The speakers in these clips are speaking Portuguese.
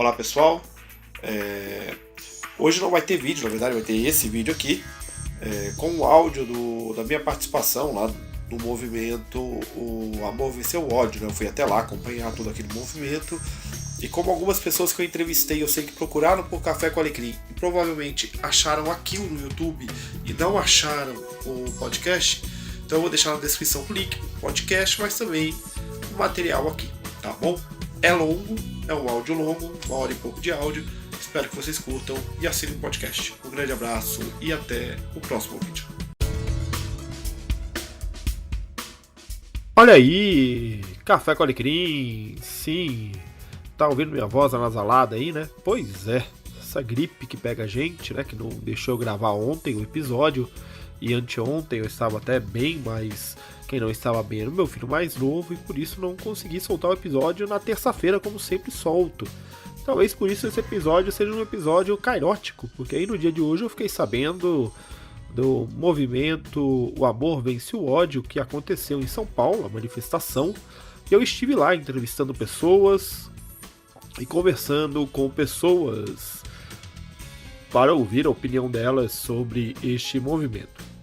Olá pessoal, hoje não vai ter vídeo, na verdade vai ter esse vídeo aqui com o áudio da minha participação lá no movimento O Amor Venceu o Ódio, né? Eu fui até lá acompanhar todo aquele movimento e como algumas pessoas que eu entrevistei eu sei que procuraram por Café com Alecrim e provavelmente acharam aquilo no YouTube e não acharam o podcast, então eu vou deixar na descrição o link do podcast, mas também o material aqui, tá bom? É longo, é um áudio longo, 1 hora e pouco de áudio. Espero que vocês curtam e assinem o podcast. Um grande abraço e até o próximo vídeo. Olha aí, Café com Alecrim, sim, tá ouvindo minha voz anasalada aí, né? Pois é, essa gripe que pega a gente, né? Que não deixou eu gravar ontem o episódio e anteontem eu estava até bem, mas quem não estava bem era o meu filho mais novo e por isso não consegui soltar o episódio na terça-feira como sempre solto. Talvez por isso esse episódio seja um episódio cairótico, porque aí no dia de hoje eu fiquei sabendo do movimento O Amor Vence o Ódio que aconteceu em São Paulo, a manifestação, e eu estive lá entrevistando pessoas e conversando com pessoas para ouvir a opinião delas sobre este movimento.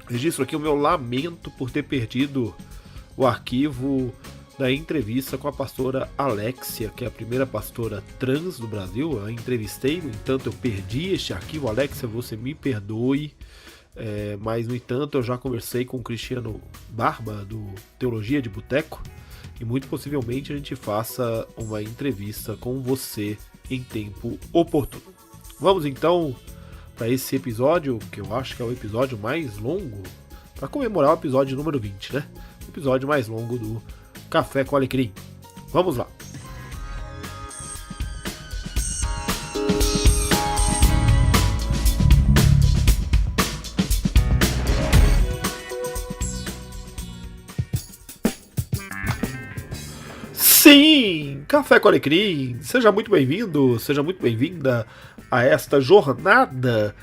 Registro aqui o meu lamento por ter perdido o arquivo da entrevista com a pastora Alexia, que é a primeira pastora trans do Brasil. Eu a entrevistei, no entanto eu perdi este arquivo. Alexia, você me perdoe, mas no entanto eu já conversei com o Cristiano Barba, do Teologia de Boteco, e muito possivelmente a gente faça uma entrevista com você em tempo oportuno. Vamos então para esse episódio, que eu acho que é o episódio mais longo, para comemorar o episódio número 20, né? O episódio mais longo do Café com Alecrim. Vamos lá! Sim! Café com Alecrim! Seja muito bem-vindo, seja muito bem-vinda a esta jornada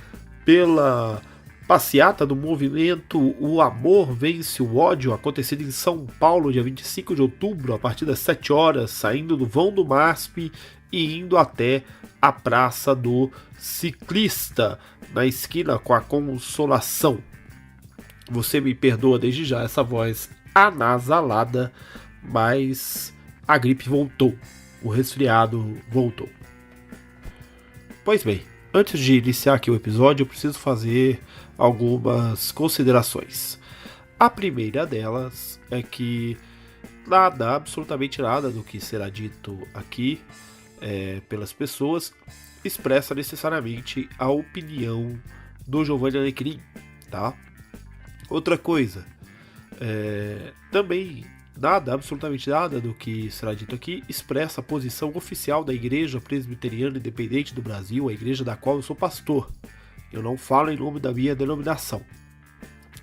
pela passeata do movimento O Amor Vence o Ódio, acontecido em São Paulo, dia 25 de outubro, a partir das 7 horas, saindo do vão do MASP e indo até a Praça do Ciclista, na esquina com a Consolação. Você me perdoa desde já essa voz anasalada, mas a gripe voltou, o resfriado voltou. Pois bem, antes de iniciar aqui o episódio, eu preciso fazer algumas considerações. A primeira delas é que nada, absolutamente nada do que será dito aqui pelas pessoas expressa necessariamente a opinião do Giovanni Alecrim, tá? Outra coisa, também nada, absolutamente nada do que será dito aqui expressa a posição oficial da Igreja Presbiteriana Independente do Brasil, a igreja da qual eu sou pastor. Eu não falo em nome da minha denominação.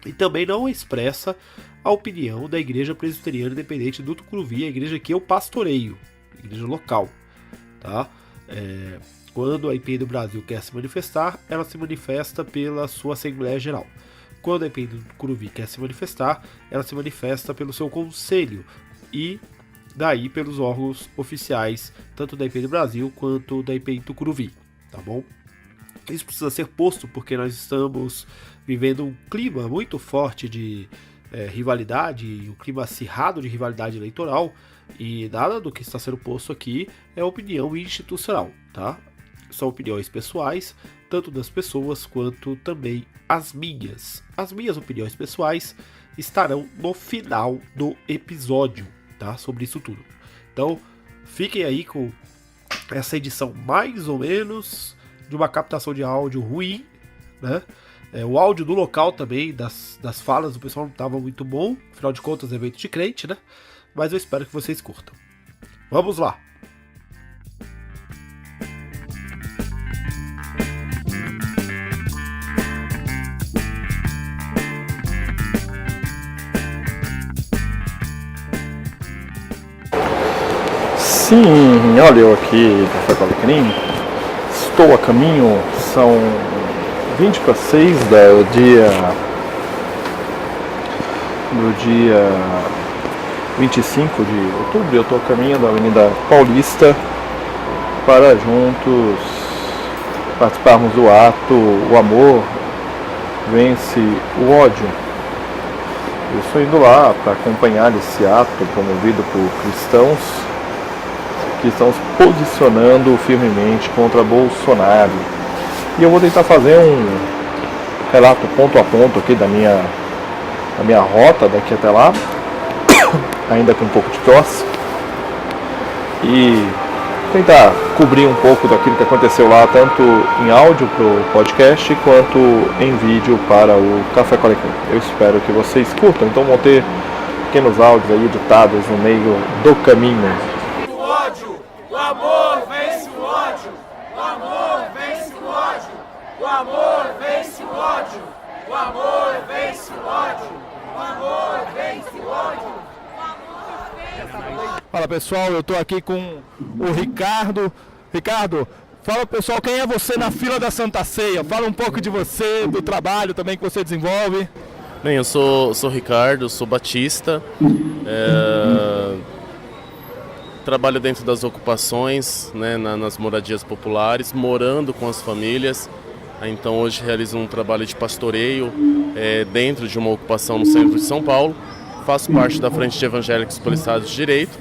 E também não expressa a opinião da Igreja Presbiteriana Independente do Tucuruvi, a igreja que eu pastoreio, a igreja local. Tá? Quando a IPI do Brasil quer se manifestar, ela se manifesta pela sua Assembleia Geral. Quando a IPI do Tucuruvi quer se manifestar, ela se manifesta pelo seu conselho e daí pelos órgãos oficiais, tanto da IPI do Brasil quanto da IPI do Tucuruvi, tá bom? Isso precisa ser posto porque nós estamos vivendo um clima muito forte de rivalidade, um clima acirrado de rivalidade eleitoral, e nada do que está sendo posto aqui é opinião institucional, tá? São opiniões pessoais, tanto das pessoas quanto também as minhas. As minhas opiniões pessoais estarão no final do episódio, tá? Sobre isso tudo. Então, fiquem aí com essa edição mais ou menos de uma captação de áudio ruim, né? O áudio do local também, das falas do pessoal não estava muito bom. Afinal de contas, é evento de crente, né? Mas eu espero que vocês curtam. Vamos lá! Sim, olha eu aqui, Café com Alecrim. Estou a caminho, são 20 para 6 do dia 25 de outubro. Eu estou a caminho da Avenida Paulista para juntos participarmos do ato O Amor Vence o Ódio. Eu estou indo lá para acompanhar esse ato promovido por cristãos que estão se posicionando firmemente contra Bolsonaro. E eu vou tentar fazer um relato ponto a ponto aqui da minha rota daqui até lá, ainda com um pouco de tosse, e tentar cobrir um pouco daquilo que aconteceu lá, tanto em áudio para o podcast, quanto em vídeo para o Café com Alecrim. Eu espero que vocês curtam, então vão ter pequenos áudios aí editados no meio do caminho. O ódio, o amor vence o ódio, o amor vence o ódio, o amor vence o ódio, o amor vence o ódio, o amor vence o ódio. Fala pessoal, eu tô aqui com o Ricardo. Ricardo, fala pessoal, quem é você na fila da Santa Ceia? Fala um pouco de você, do trabalho também que você desenvolve. Bem, eu sou Ricardo, sou batista, trabalho dentro das ocupações, né, nas moradias populares, morando com as famílias. Então hoje realizo um trabalho de pastoreio dentro de uma ocupação no centro de São Paulo. Faço parte da Frente de Evangélicos pelo Estado de Direito.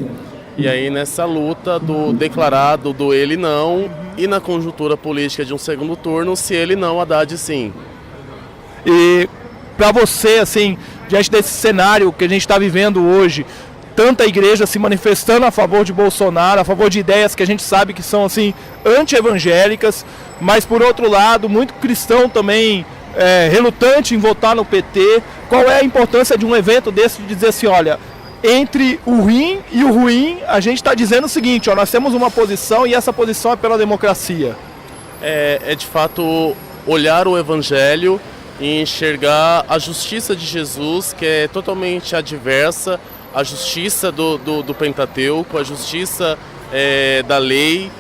E aí nessa luta do declarado do ele não e na conjuntura política de um segundo turno, se ele não, Haddad sim. E para você, assim, diante desse cenário que a gente está vivendo hoje, tanta igreja se manifestando a favor de Bolsonaro, a favor de ideias que a gente sabe que são assim anti-evangélicas, mas por outro lado, muito cristão também relutante em votar no PT. Qual é a importância de um evento desse de dizer assim, olha, entre o ruim e o ruim, a gente está dizendo o seguinte, ó, nós temos uma posição e essa posição é pela democracia. É de fato olhar o evangelho e enxergar a justiça de Jesus, que é totalmente adversa à justiça do Pentateuco, a justiça da lei.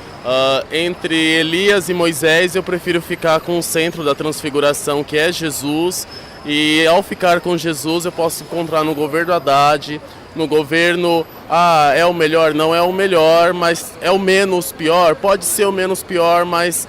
Entre Elias e Moisés, eu prefiro ficar com o centro da transfiguração, que é Jesus. E ao ficar com Jesus, eu posso encontrar no governo Haddad, no governo, é o melhor, não é o melhor, mas é o menos pior. Pode ser o menos pior, mas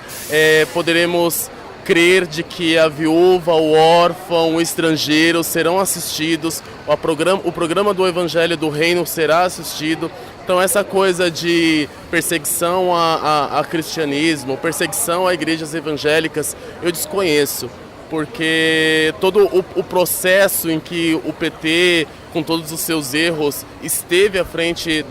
poderemos crer de que a viúva, o órfão, o estrangeiro serão assistidos, o programa do Evangelho do Reino será assistido. Então essa coisa de perseguição a cristianismo, perseguição a igrejas evangélicas, eu desconheço, porque todo o processo em que o PT, com todos os seus erros, esteve à frente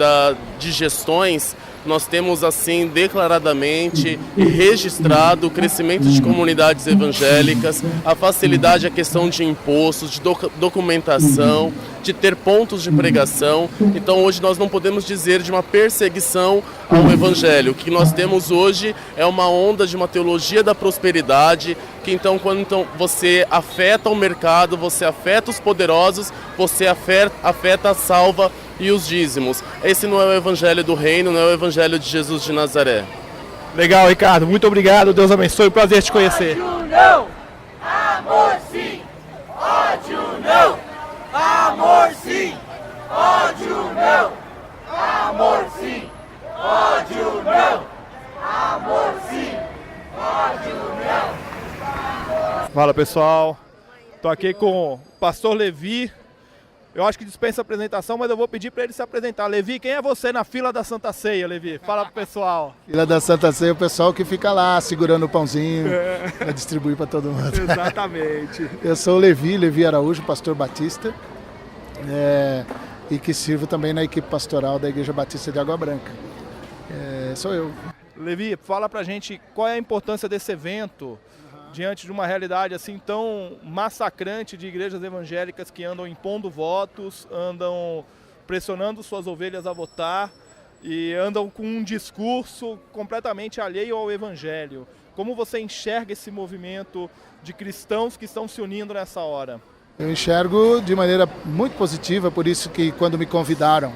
de gestões, nós temos assim declaradamente e registrado o crescimento de comunidades evangélicas, a facilidade à questão de impostos, de documentação, de ter pontos de pregação. Então hoje nós não podemos dizer de uma perseguição ao evangelho. O que nós temos hoje é uma onda de uma teologia da prosperidade, que então quando você afeta o mercado, você afeta os poderosos, você afeta a salva e os dízimos. Esse não é o evangelho do reino, não é o evangelho de Jesus de Nazaré. Legal, Ricardo, muito obrigado, Deus abençoe, prazer te conhecer. Ódio não, amor sim, ódio não, amor sim, ódio não, amor sim, ódio não, amor sim, ódio não. Fala pessoal, tô aqui com o pastor Levi. Eu acho que dispensa a apresentação, mas eu vou pedir para ele se apresentar. Levi, quem é você na fila da Santa Ceia, Levi? Fala pro pessoal. Fila da Santa Ceia, o pessoal que fica lá segurando o pãozinho para distribuir para todo mundo. Exatamente. Eu sou o Levi Araújo, pastor batista, e que sirvo também na equipe pastoral da Igreja Batista de Água Branca. Sou eu. Levi, fala pra gente qual é a importância desse evento diante de uma realidade assim tão massacrante de igrejas evangélicas que andam impondo votos, andam pressionando suas ovelhas a votar e andam com um discurso completamente alheio ao evangelho. Como você enxerga esse movimento de cristãos que estão se unindo nessa hora? Eu enxergo de maneira muito positiva, por isso que quando me convidaram,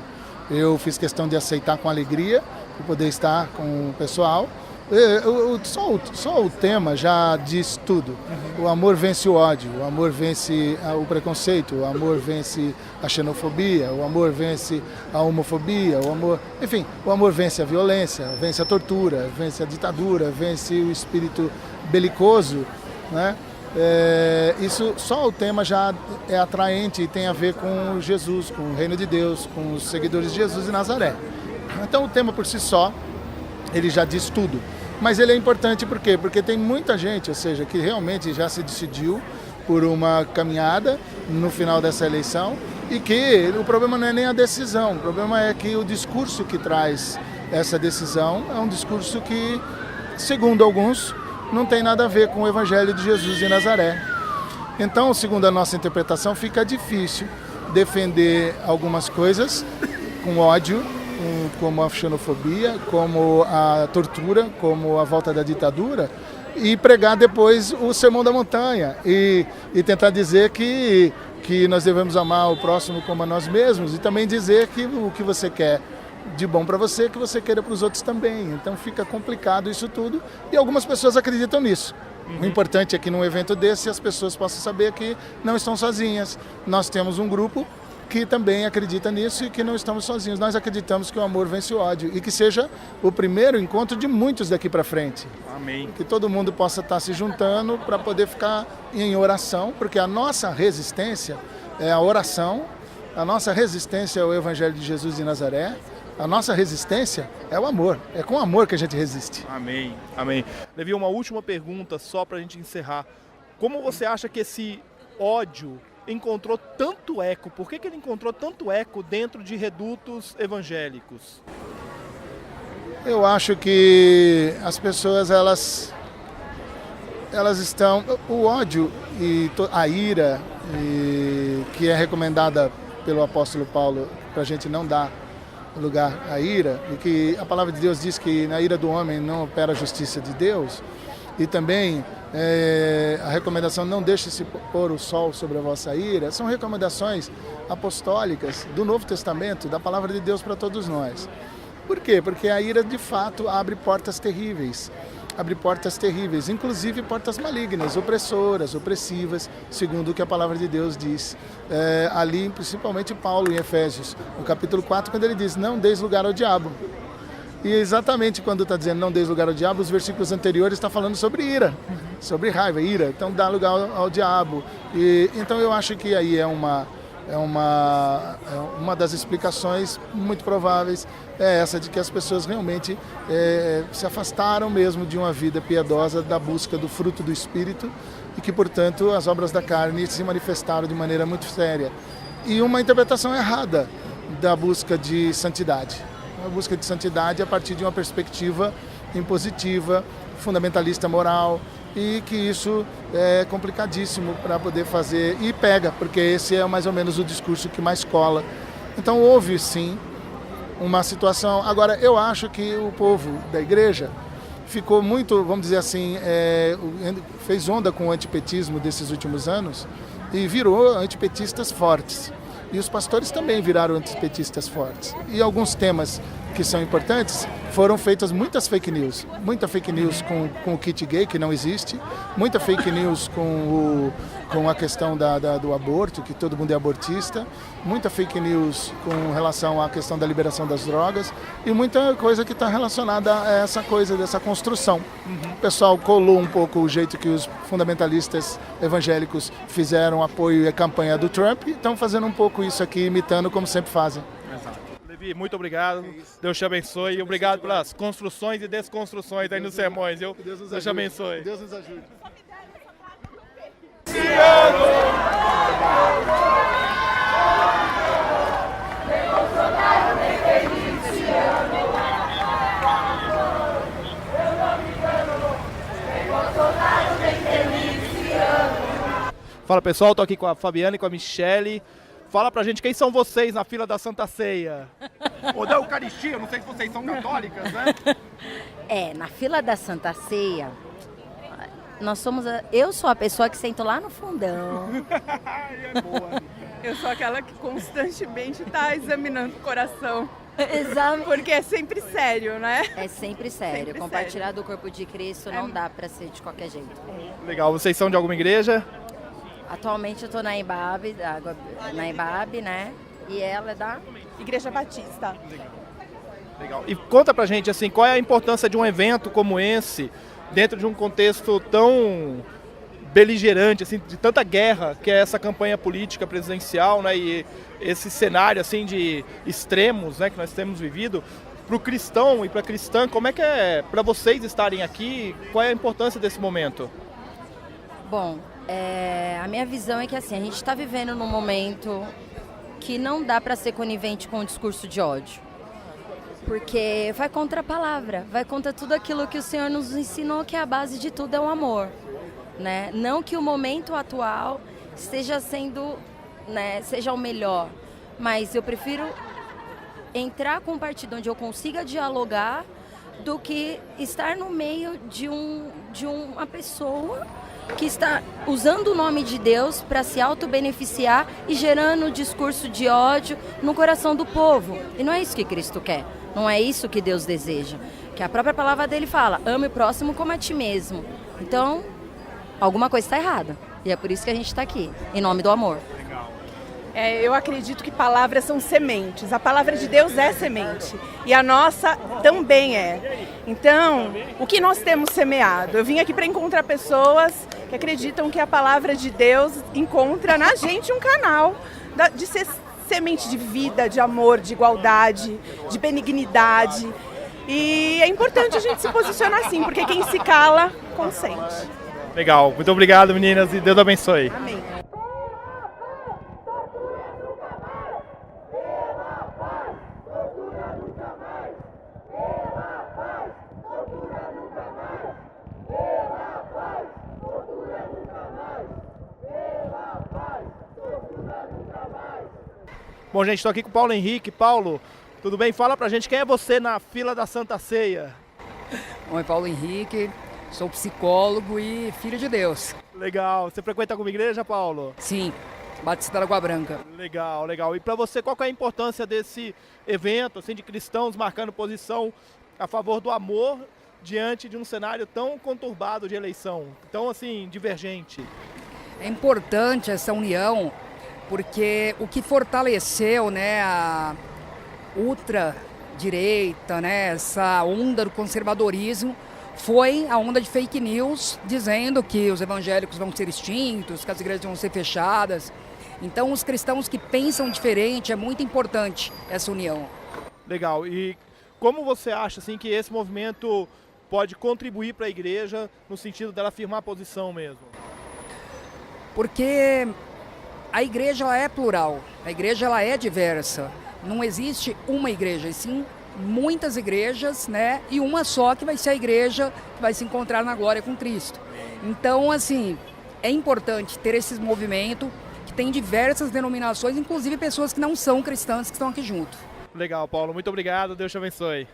eu fiz questão de aceitar com alegria e poder estar com o pessoal. Só o tema já diz tudo. O amor vence o ódio, o amor vence o preconceito, o amor vence a xenofobia, o amor vence a homofobia, o amor vence a violência, vence a tortura, vence a ditadura, vence o espírito belicoso, né? Só o tema já é atraente e tem a ver com Jesus, com o reino de Deus, com os seguidores de Jesus de Nazaré. Então o tema por si só, ele já diz tudo. Mas ele é importante por quê? Porque tem muita gente, ou seja, que realmente já se decidiu por uma caminhada no final dessa eleição e que o problema não é nem a decisão, o problema é que o discurso que traz essa decisão é um discurso que, segundo alguns, não tem nada a ver com o Evangelho de Jesus de Nazaré. Então, segundo a nossa interpretação, fica difícil defender algumas coisas com ódio, como a xenofobia, como a tortura, como a volta da ditadura, e pregar depois o Sermão da Montanha e tentar dizer que nós devemos amar o próximo como a nós mesmos e também dizer que o que você quer de bom para você, que você queira para os outros também. Então fica complicado isso tudo e algumas pessoas acreditam nisso. O importante é que num evento desse as pessoas possam saber que não estão sozinhas. Nós temos um grupo que também acredita nisso e que não estamos sozinhos. Nós acreditamos que o amor vence o ódio e que seja o primeiro encontro de muitos daqui para frente. Amém. Que todo mundo possa estar se juntando para poder ficar em oração, porque a nossa resistência é a oração, a nossa resistência é o Evangelho de Jesus de Nazaré, a nossa resistência é o amor. É com amor que a gente resiste. Amém. Amém. Levi, uma última pergunta só para a gente encerrar. Como você acha que esse ódio encontrou tanto eco? Por que ele encontrou tanto eco dentro de redutos evangélicos? Eu acho que as pessoas, elas estão... O ódio e a ira, que é recomendada pelo apóstolo Paulo para a gente não dar lugar à ira, e que a palavra de Deus diz que na ira do homem não opera a justiça de Deus, e também a recomendação não deixe-se pôr o sol sobre a vossa ira, são recomendações apostólicas do Novo Testamento, da palavra de Deus para todos nós. Por quê? Porque a ira de fato abre portas terríveis, inclusive portas malignas, opressoras, opressivas, segundo o que a palavra de Deus diz. Ali, principalmente Paulo em Efésios, no capítulo 4, quando ele diz, não deis lugar ao diabo. E exatamente quando está dizendo não deis lugar ao diabo, os versículos anteriores estão falando sobre ira, sobre raiva, ira. Então dá lugar ao diabo. Então eu acho que aí é uma das explicações muito prováveis, é essa de que as pessoas realmente se afastaram mesmo de uma vida piedosa, da busca do fruto do Espírito, e que, portanto, as obras da carne se manifestaram de maneira muito séria. E uma interpretação errada da busca de santidade. Uma busca de santidade a partir de uma perspectiva impositiva, fundamentalista moral, e que isso é complicadíssimo para poder fazer, e pega, porque esse é mais ou menos o discurso que mais cola. Então houve sim uma situação. Agora, eu acho que o povo da igreja ficou muito, vamos dizer assim, fez onda com o antipetismo desses últimos anos e virou antipetistas fortes. E os pastores também viraram antipetistas fortes. E alguns temas que são importantes, foram feitas muitas fake news. Muita fake news com o kit gay, que não existe. Muita fake news com a questão do aborto, que todo mundo é abortista. Muita fake news com relação à questão da liberação das drogas. E muita coisa que está relacionada a essa coisa, dessa construção. O pessoal colou um pouco o jeito que os fundamentalistas evangélicos fizeram apoio e a campanha do Trump. E estão fazendo um pouco isso aqui, imitando como sempre fazem. Levi, muito obrigado. Deus te abençoe. E obrigado pelas construções e desconstruções aí nos sermões. Deus te abençoe. Deus nos ajude. Fala pessoal, tô aqui com a Fabiana e com a Michele. Fala pra gente quem são vocês na fila da Santa Ceia. Ou da Eucaristia, não sei se vocês são católicas, né? Na fila da Santa Ceia, eu sou a pessoa que sento lá no fundão. É boa. Eu sou aquela que constantemente está examinando o coração Exato. Porque é sempre sério, né? É sempre sério. Sempre Compartilhar sério. do corpo de Cristo não dá pra ser de qualquer jeito. Legal. Vocês são de alguma igreja? Atualmente eu tô na IBAB, né? E ela é da... Igreja Batista. Legal. E conta pra gente, assim, qual é a importância de um evento como esse, dentro de um contexto tão beligerante, assim, de tanta guerra, que é essa campanha política presidencial, né, e esse cenário, assim, de extremos, né, que nós temos vivido. Para o cristão e para a cristã, como é que é para vocês estarem aqui? Qual é a importância desse momento? Bom, a minha visão é que, assim, a gente está vivendo num momento que não dá para ser conivente com o discurso de ódio. Porque vai contra a palavra, vai contra tudo aquilo que o Senhor nos ensinou, que a base de tudo é o amor. Né? Não que o momento atual esteja sendo, né, seja o melhor, mas eu prefiro entrar com um partido onde eu consiga dialogar do que estar no meio de uma pessoa que está usando o nome de Deus para se auto-beneficiar e gerando discurso de ódio no coração do povo. E não é isso que Cristo quer, não é isso que Deus deseja. Que a própria palavra dele fala, ame o próximo como a ti mesmo. Então, alguma coisa está errada. E é por isso que a gente está aqui, em nome do amor. Eu acredito que palavras são sementes. A palavra de Deus é semente. E a nossa também é. Então, o que nós temos semeado? Eu vim aqui para encontrar pessoas que acreditam que a palavra de Deus encontra na gente um canal de ser semente de vida, de amor, de igualdade, de benignidade. E é importante a gente se posicionar assim, porque quem se cala, consente. Legal, muito obrigado, meninas, e Deus abençoe. Amém. Bom, gente, estou aqui com o Paulo Henrique. Paulo, tudo bem? Fala pra gente quem é você na fila da Santa Ceia. Oi, Paulo Henrique, sou psicólogo e filho de Deus. Legal. Você frequenta alguma igreja, Paulo? Sim, Batista da Água Branca. Legal, legal. E pra você, qual que é a importância desse evento, assim, de cristãos marcando posição a favor do amor diante de um cenário tão conturbado de eleição, tão, assim, divergente? É importante essa união, porque o que fortaleceu, né, a ultradireita, né, essa onda do conservadorismo, foi a onda de fake news dizendo que os evangélicos vão ser extintos, que as igrejas vão ser fechadas. Então, os cristãos que pensam diferente, é muito importante essa união. Legal. E como você acha, assim, que esse movimento pode contribuir para a igreja no sentido dela afirmar a posição mesmo? Porque a igreja ela é plural, a igreja ela é diversa. Não existe uma igreja, e sim muitas igrejas, né? E uma só que vai ser a igreja que vai se encontrar na glória com Cristo. Então, assim, é importante ter esse movimento que tem diversas denominações, inclusive pessoas que não são cristãs que estão aqui junto. Legal, Paulo. Muito obrigado. Deus te abençoe.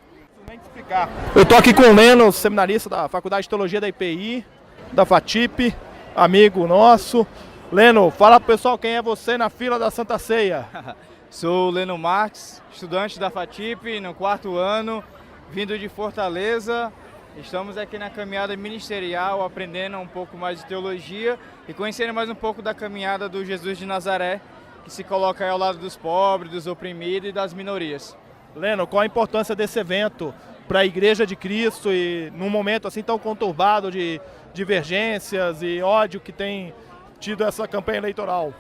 Eu tô aqui com o Leno, seminarista da Faculdade de Teologia da IPI, da FATIP, amigo nosso. Leno, fala pro pessoal quem é você na fila da Santa Ceia. Sou o Leno Marques, estudante da FATIP, no 4º ano, vindo de Fortaleza. Estamos aqui na caminhada ministerial, aprendendo um pouco mais de teologia e conhecendo mais um pouco da caminhada do Jesus de Nazaré, que se coloca aí ao lado dos pobres, dos oprimidos e das minorias. Leno, qual a importância desse evento para a Igreja de Cristo e num momento assim tão conturbado de divergências e ódio que tem tido essa campanha eleitoral?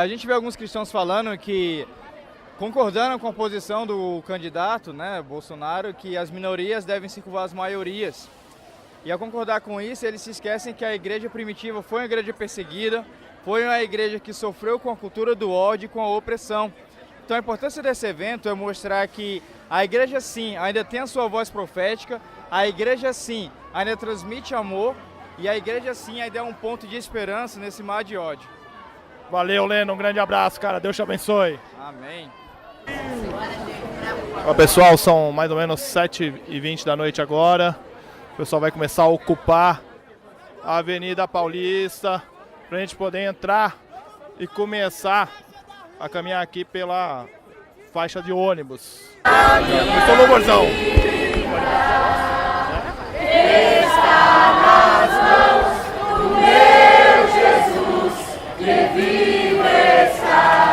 A gente vê alguns cristãos falando que, concordando com a posição do candidato, né, Bolsonaro, que as minorias devem se curvar às maiorias. E ao concordar com isso, eles se esquecem que a igreja primitiva foi uma igreja perseguida, foi uma igreja que sofreu com a cultura do ódio e com a opressão. Então a importância desse evento é mostrar que a igreja sim ainda tem a sua voz profética, a igreja sim ainda transmite amor e a igreja sim ainda é um ponto de esperança nesse mar de ódio. Valeu, Leno, um grande abraço, cara, Deus te abençoe. Amém. Ó, pessoal, são mais ou menos 7h20 da noite agora. O pessoal vai começar a ocupar a Avenida Paulista para a gente poder entrar e começar a caminhar aqui pela faixa de ônibus. Começou o louvorzão. Está nas mãos do meu Jesus, que vivo está.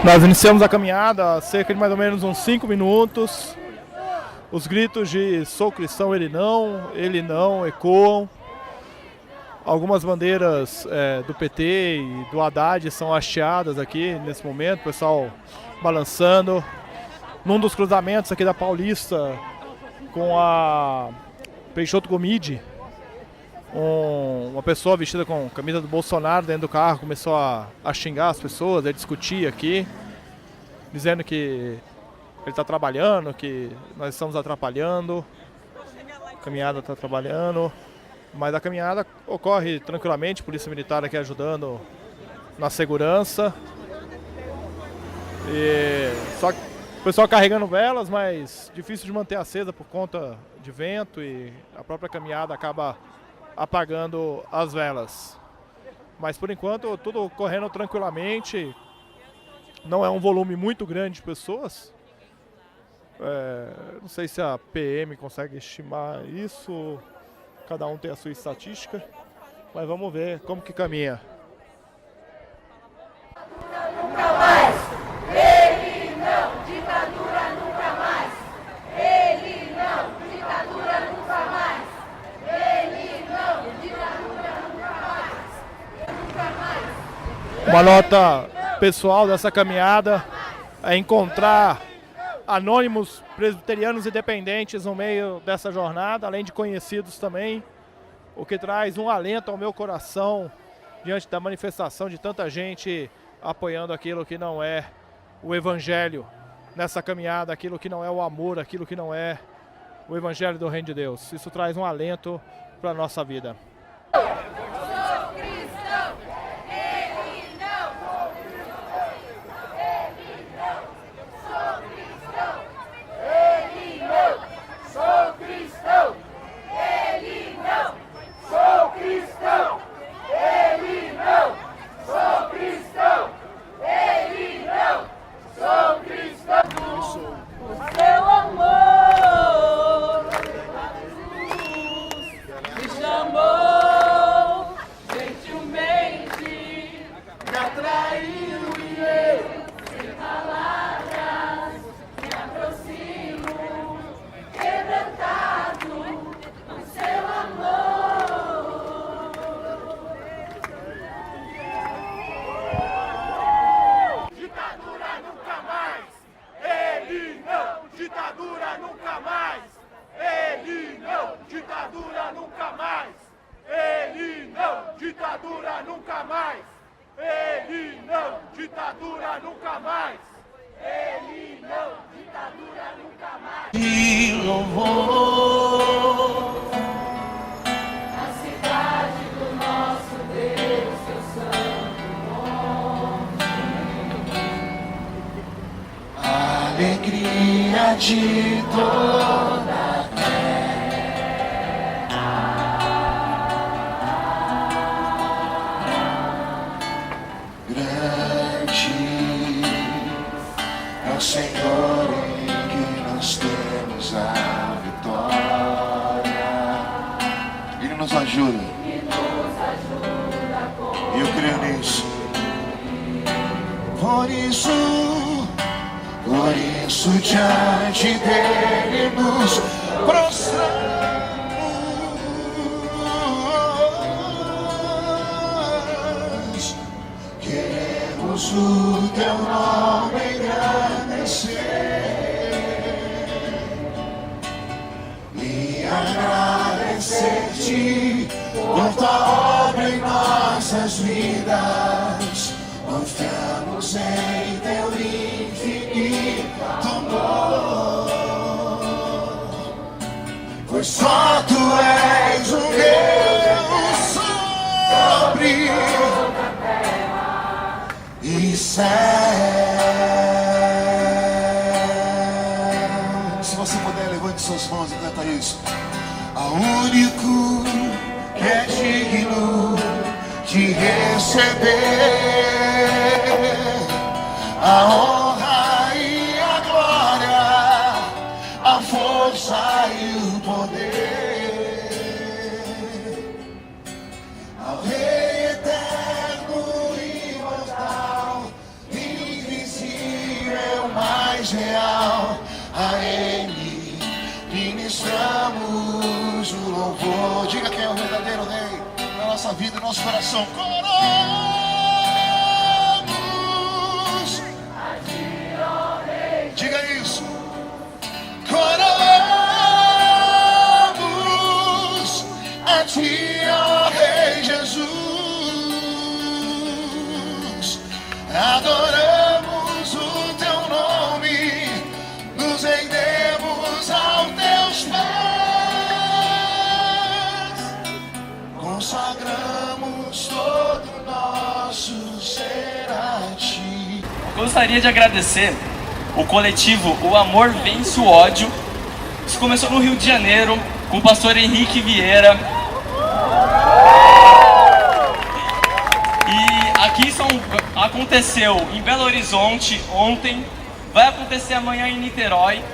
Nós iniciamos a caminhada há cerca de mais ou menos uns 5 minutos. Os gritos de "sou cristão, ele não" ecoam. Algumas bandeiras do PT e do Haddad são hasteadas aqui nesse momento, o pessoal balançando. Num dos cruzamentos aqui da Paulista com a Peixoto Gomide, uma pessoa vestida com camisa do Bolsonaro dentro do carro começou a xingar as pessoas, a discutir aqui, dizendo que ele está trabalhando, que nós estamos atrapalhando, a caminhada está trabalhando, mas a caminhada ocorre tranquilamente, polícia militar aqui ajudando na segurança, só que o pessoal carregando velas, mas difícil de manter acesa por conta de vento e a própria caminhada acaba apagando as velas. Mas por enquanto tudo correndo tranquilamente, não é um volume muito grande de pessoas. Não sei se a PM consegue estimar isso, cada um tem a sua estatística, mas vamos ver como que caminha. Nunca mais, ele não, ditadura nunca mais, ele não, ditadura nunca mais, ele não, ditadura nunca mais, nunca mais. Uma nota pessoal dessa caminhada é encontrar anônimos presbiterianos independentes no meio dessa jornada, além de conhecidos também, o que traz um alento ao meu coração diante da manifestação de tanta gente apoiando aquilo que não é o evangelho nessa caminhada, aquilo que não é o amor, aquilo que não é o evangelho do Reino de Deus. Isso traz um alento para a nossa vida. Alegria de toda a terra, grande é o Senhor em que nós temos a vitória. Ele nos ajuda, e eu creio nisso. Por isso Por isso diante dele nos prostramos. Queremos o teu nome engrandecer e agradecer-te por tua obra em nossas vidas. Confiamos em teu infinito amor, pois só tu és o Deus sobre e céu. Se você puder, levante suas mãos e canta isso. Ao único que é digno de receber a honra e a glória, a força e o poder, ao Rei eterno e imortal, invisível, mais real, a Ele ministramos o louvor. Diga quem é o verdadeiro Rei na nossa vida, no nosso coração. Diga isso. Coroamos a ti, ó Rei Jesus. Adoramos o teu nome, nos rendemos aos teus pés. Consagramos todo o nosso ser a ti. Gostaria de agradecer o coletivo O Amor Vence o Ódio. Isso começou no Rio de Janeiro, com o pastor Henrique Vieira. E aqui aconteceu em Belo Horizonte ontem, vai acontecer amanhã em Niterói,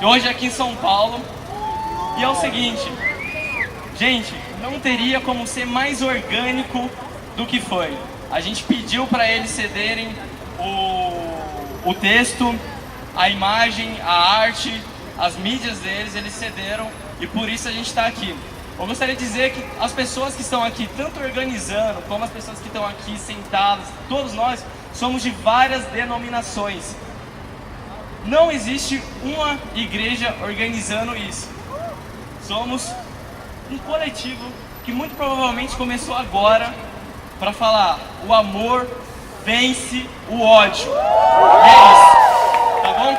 e hoje aqui em São Paulo. E é o seguinte, gente, não teria como ser mais orgânico do que foi. A gente pediu para eles cederem o texto, a imagem, a arte, as mídias deles, eles cederam, e por isso a gente está aqui. Eu gostaria de dizer que as pessoas que estão aqui, tanto organizando, como as pessoas que estão aqui sentadas, todos nós, somos de várias denominações. Não existe uma igreja organizando isso. Somos um coletivo que muito provavelmente começou agora para falar: o amor vence o ódio. E é isso. Tá bom?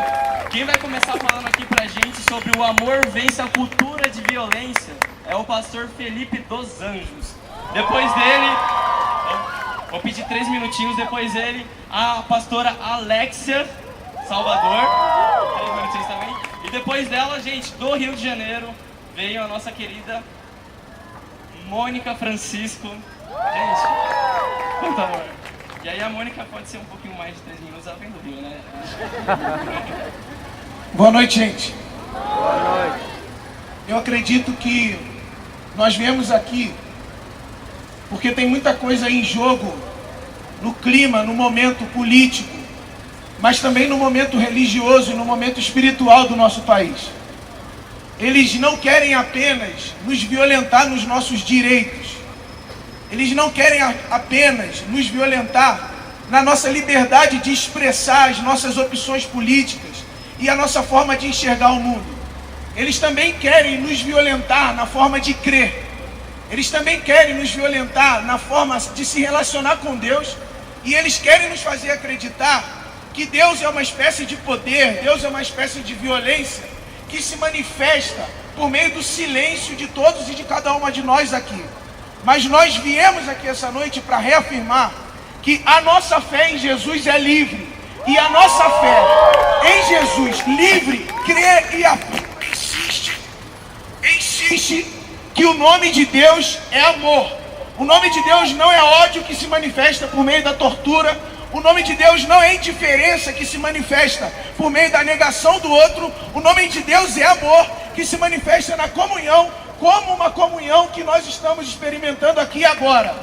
Quem vai começar falando aqui pra gente sobre o amor vence a cultura de violência é o pastor Felipe dos Anjos. Depois dele, vou pedir 3 minutinhos, depois dele, a pastora Alexia Salvador, 3 minutinhos também. E depois dela, gente, do Rio de Janeiro, veio a nossa querida Mônica Francisco. Gente, quanto amor. E aí a Mônica pode ser um pouquinho mais de 3 minutos, ela vem do Rio, né? Boa noite, gente. Boa noite. Eu acredito que nós viemos aqui porque tem muita coisa em jogo no clima, no momento político, mas também no momento religioso e no momento espiritual do nosso país. Eles não querem apenas nos violentar nos nossos direitos. Eles não querem apenas nos violentar na nossa liberdade de expressar as nossas opções políticas e a nossa forma de enxergar o mundo. Eles também querem nos violentar na forma de crer. Eles também querem nos violentar na forma de se relacionar com Deus. E eles querem nos fazer acreditar que Deus é uma espécie de poder, Deus é uma espécie de violência que se manifesta por meio do silêncio de todos e de cada uma de nós aqui. Mas nós viemos aqui essa noite para reafirmar que a nossa fé em Jesus é livre. E a nossa fé em Jesus livre, crê e insiste que o nome de Deus é amor. O nome de Deus não é ódio que se manifesta por meio da tortura. O nome de Deus não é indiferença que se manifesta por meio da negação do outro. O nome de Deus é amor que se manifesta na comunhão, como uma comunhão que nós estamos experimentando aqui agora.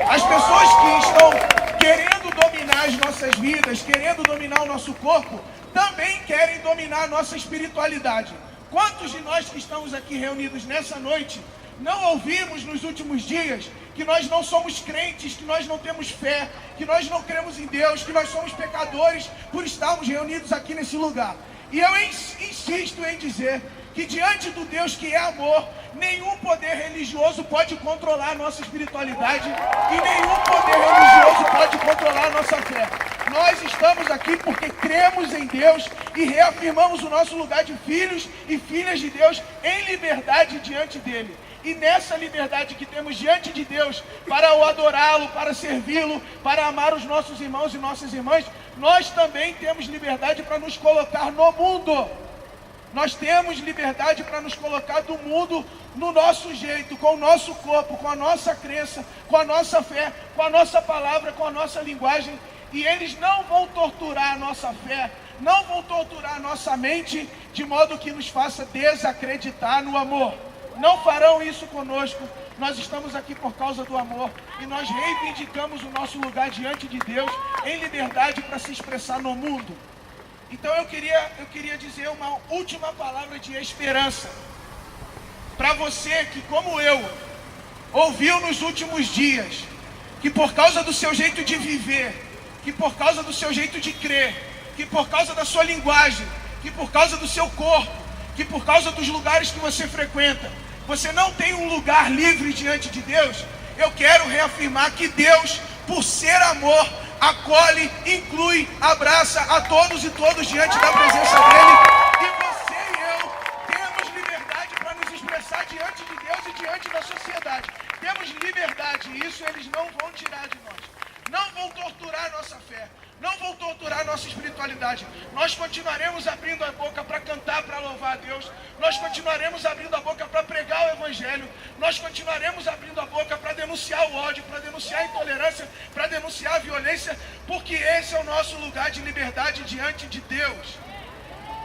As pessoas que estão querendo dominar as nossas vidas, querendo dominar o nosso corpo, também querem dominar a nossa espiritualidade. Quantos de nós que estamos aqui reunidos nessa noite não ouvimos nos últimos dias que nós não somos crentes, que nós não temos fé, que nós não cremos em Deus, que nós somos pecadores por estarmos reunidos aqui nesse lugar? E eu insisto em dizer que diante do Deus que é amor, nenhum poder religioso pode controlar a nossa espiritualidade e nenhum poder religioso pode controlar a nossa fé. Nós estamos aqui porque cremos em Deus e reafirmamos o nosso lugar de filhos e filhas de Deus em liberdade diante dele. E nessa liberdade que temos diante de Deus para o adorá-lo, para servi-lo, para amar os nossos irmãos e nossas irmãs, nós também temos liberdade para nos colocar no mundo. Nós temos liberdade para nos colocar do mundo no nosso jeito, com o nosso corpo, com a nossa crença, com a nossa fé, com a nossa palavra, com a nossa linguagem. E eles não vão torturar a nossa fé, não vão torturar a nossa mente, de modo que nos faça desacreditar no amor. Não farão isso conosco. Nós estamos aqui por causa do amor e nós reivindicamos o nosso lugar diante de Deus em liberdade para se expressar no mundo. Então eu queria dizer uma última palavra de esperança para você que, como eu, ouviu nos últimos dias que por causa do seu jeito de viver, que por causa do seu jeito de crer, que por causa da sua linguagem, que por causa do seu corpo, que por causa dos lugares que você frequenta, você não tem um lugar livre diante de Deus. Eu quero reafirmar que Deus, por ser amor, acolhe, inclui, abraça a todos e todos diante da presença dele. E você e eu temos liberdade para nos expressar diante de Deus e diante da sociedade. Temos liberdade e isso eles não vão tirar de nós. Não vão torturar a nossa fé, não vão torturar a nossa espiritualidade. Nós continuaremos abrindo a boca para cantar, para louvar a Deus. Nós continuaremos abrindo a boca para pregar o Evangelho. Nós continuaremos abrindo a boca para denunciar o ódio, para denunciar a intolerância, para denunciar a violência, porque esse é o nosso lugar de liberdade diante de Deus.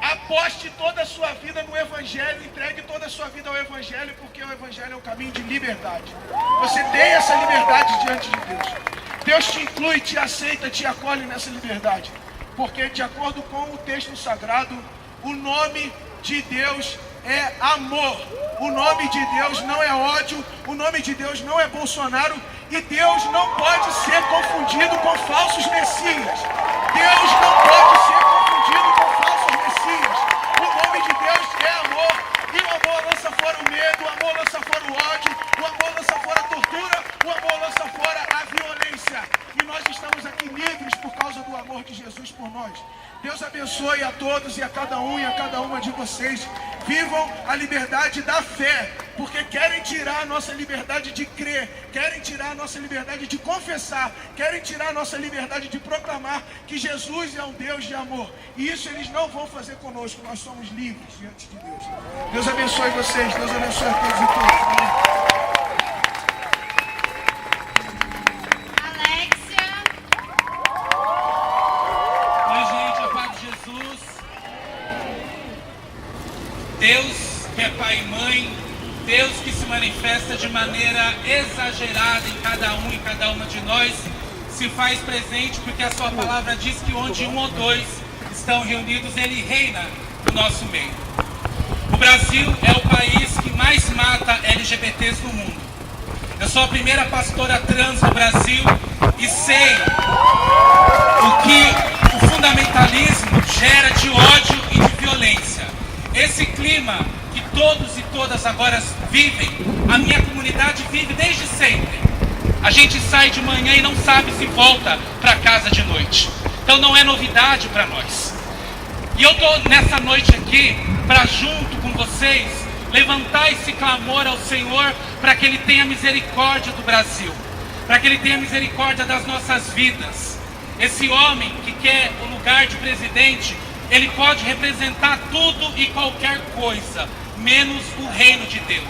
Aposte toda a sua vida no Evangelho, entregue toda a sua vida ao Evangelho, porque o Evangelho é o caminho de liberdade. Você tem essa liberdade diante de Deus. Deus te inclui, te aceita, te acolhe nessa liberdade. Porque, de acordo com o texto sagrado, o nome de Deus é amor. O nome de Deus não é ódio, o nome de Deus não é Bolsonaro, e Deus não pode ser confundido com falsos messias. Deus não pode ser confundido com falsos messias. O nome de Deus é amor, e o amor lança fora o medo, o amor lança fora o ódio, o amor lança fora a tortura, o amor lança fora a violência. E nós estamos aqui livres por causa do amor de Jesus por nós. Deus abençoe a todos e a cada um e a cada uma de vocês. Vivam a liberdade da fé, porque querem tirar a nossa liberdade de crer, querem tirar a nossa liberdade de confessar, querem tirar a nossa liberdade de proclamar que Jesus é um Deus de amor. E isso eles não vão fazer conosco, nós somos livres diante de Deus. Deus abençoe vocês, Deus abençoe a todos e todas. Amém. Deus que é Pai e Mãe, Deus que se manifesta de maneira exagerada em cada um e cada uma de nós, se faz presente porque a sua palavra diz que onde um ou dois estão reunidos, Ele reina no nosso meio. O Brasil é o país que mais mata LGBTs no mundo. Eu sou a primeira pastora trans no Brasil e sei o que o fundamentalismo gera de ódio e de violência. Esse clima que todos e todas agora vivem, a minha comunidade vive desde sempre. A gente sai de manhã e não sabe se volta para casa de noite. Então não é novidade para nós. E eu estou nessa noite aqui para, junto com vocês, levantar esse clamor ao Senhor para que Ele tenha misericórdia do Brasil, para que Ele tenha misericórdia das nossas vidas. Esse homem que quer o lugar de presidente, ele pode representar tudo e qualquer coisa, menos o reino de Deus.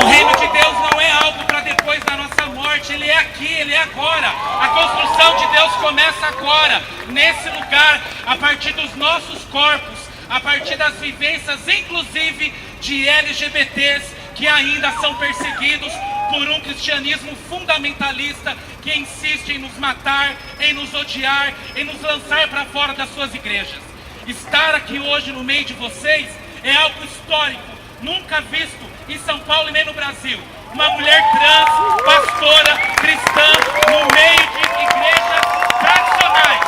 O reino de Deus não é algo para depois da nossa morte, ele é aqui, ele é agora. A construção de Deus começa agora, nesse lugar, a partir dos nossos corpos, a partir das vivências, inclusive de LGBTs, que ainda são perseguidos por um cristianismo fundamentalista que insiste em nos matar, em nos odiar, em nos lançar para fora das suas igrejas. Estar aqui hoje no meio de vocês é algo histórico, nunca visto em São Paulo e nem no Brasil. Uma mulher trans, pastora, cristã, no meio de igrejas tradicionais,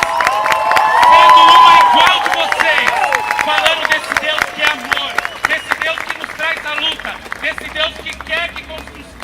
sendo uma igual de vocês, falando desse Deus que é amor, desse Deus que nos traz a luta, desse Deus que quer que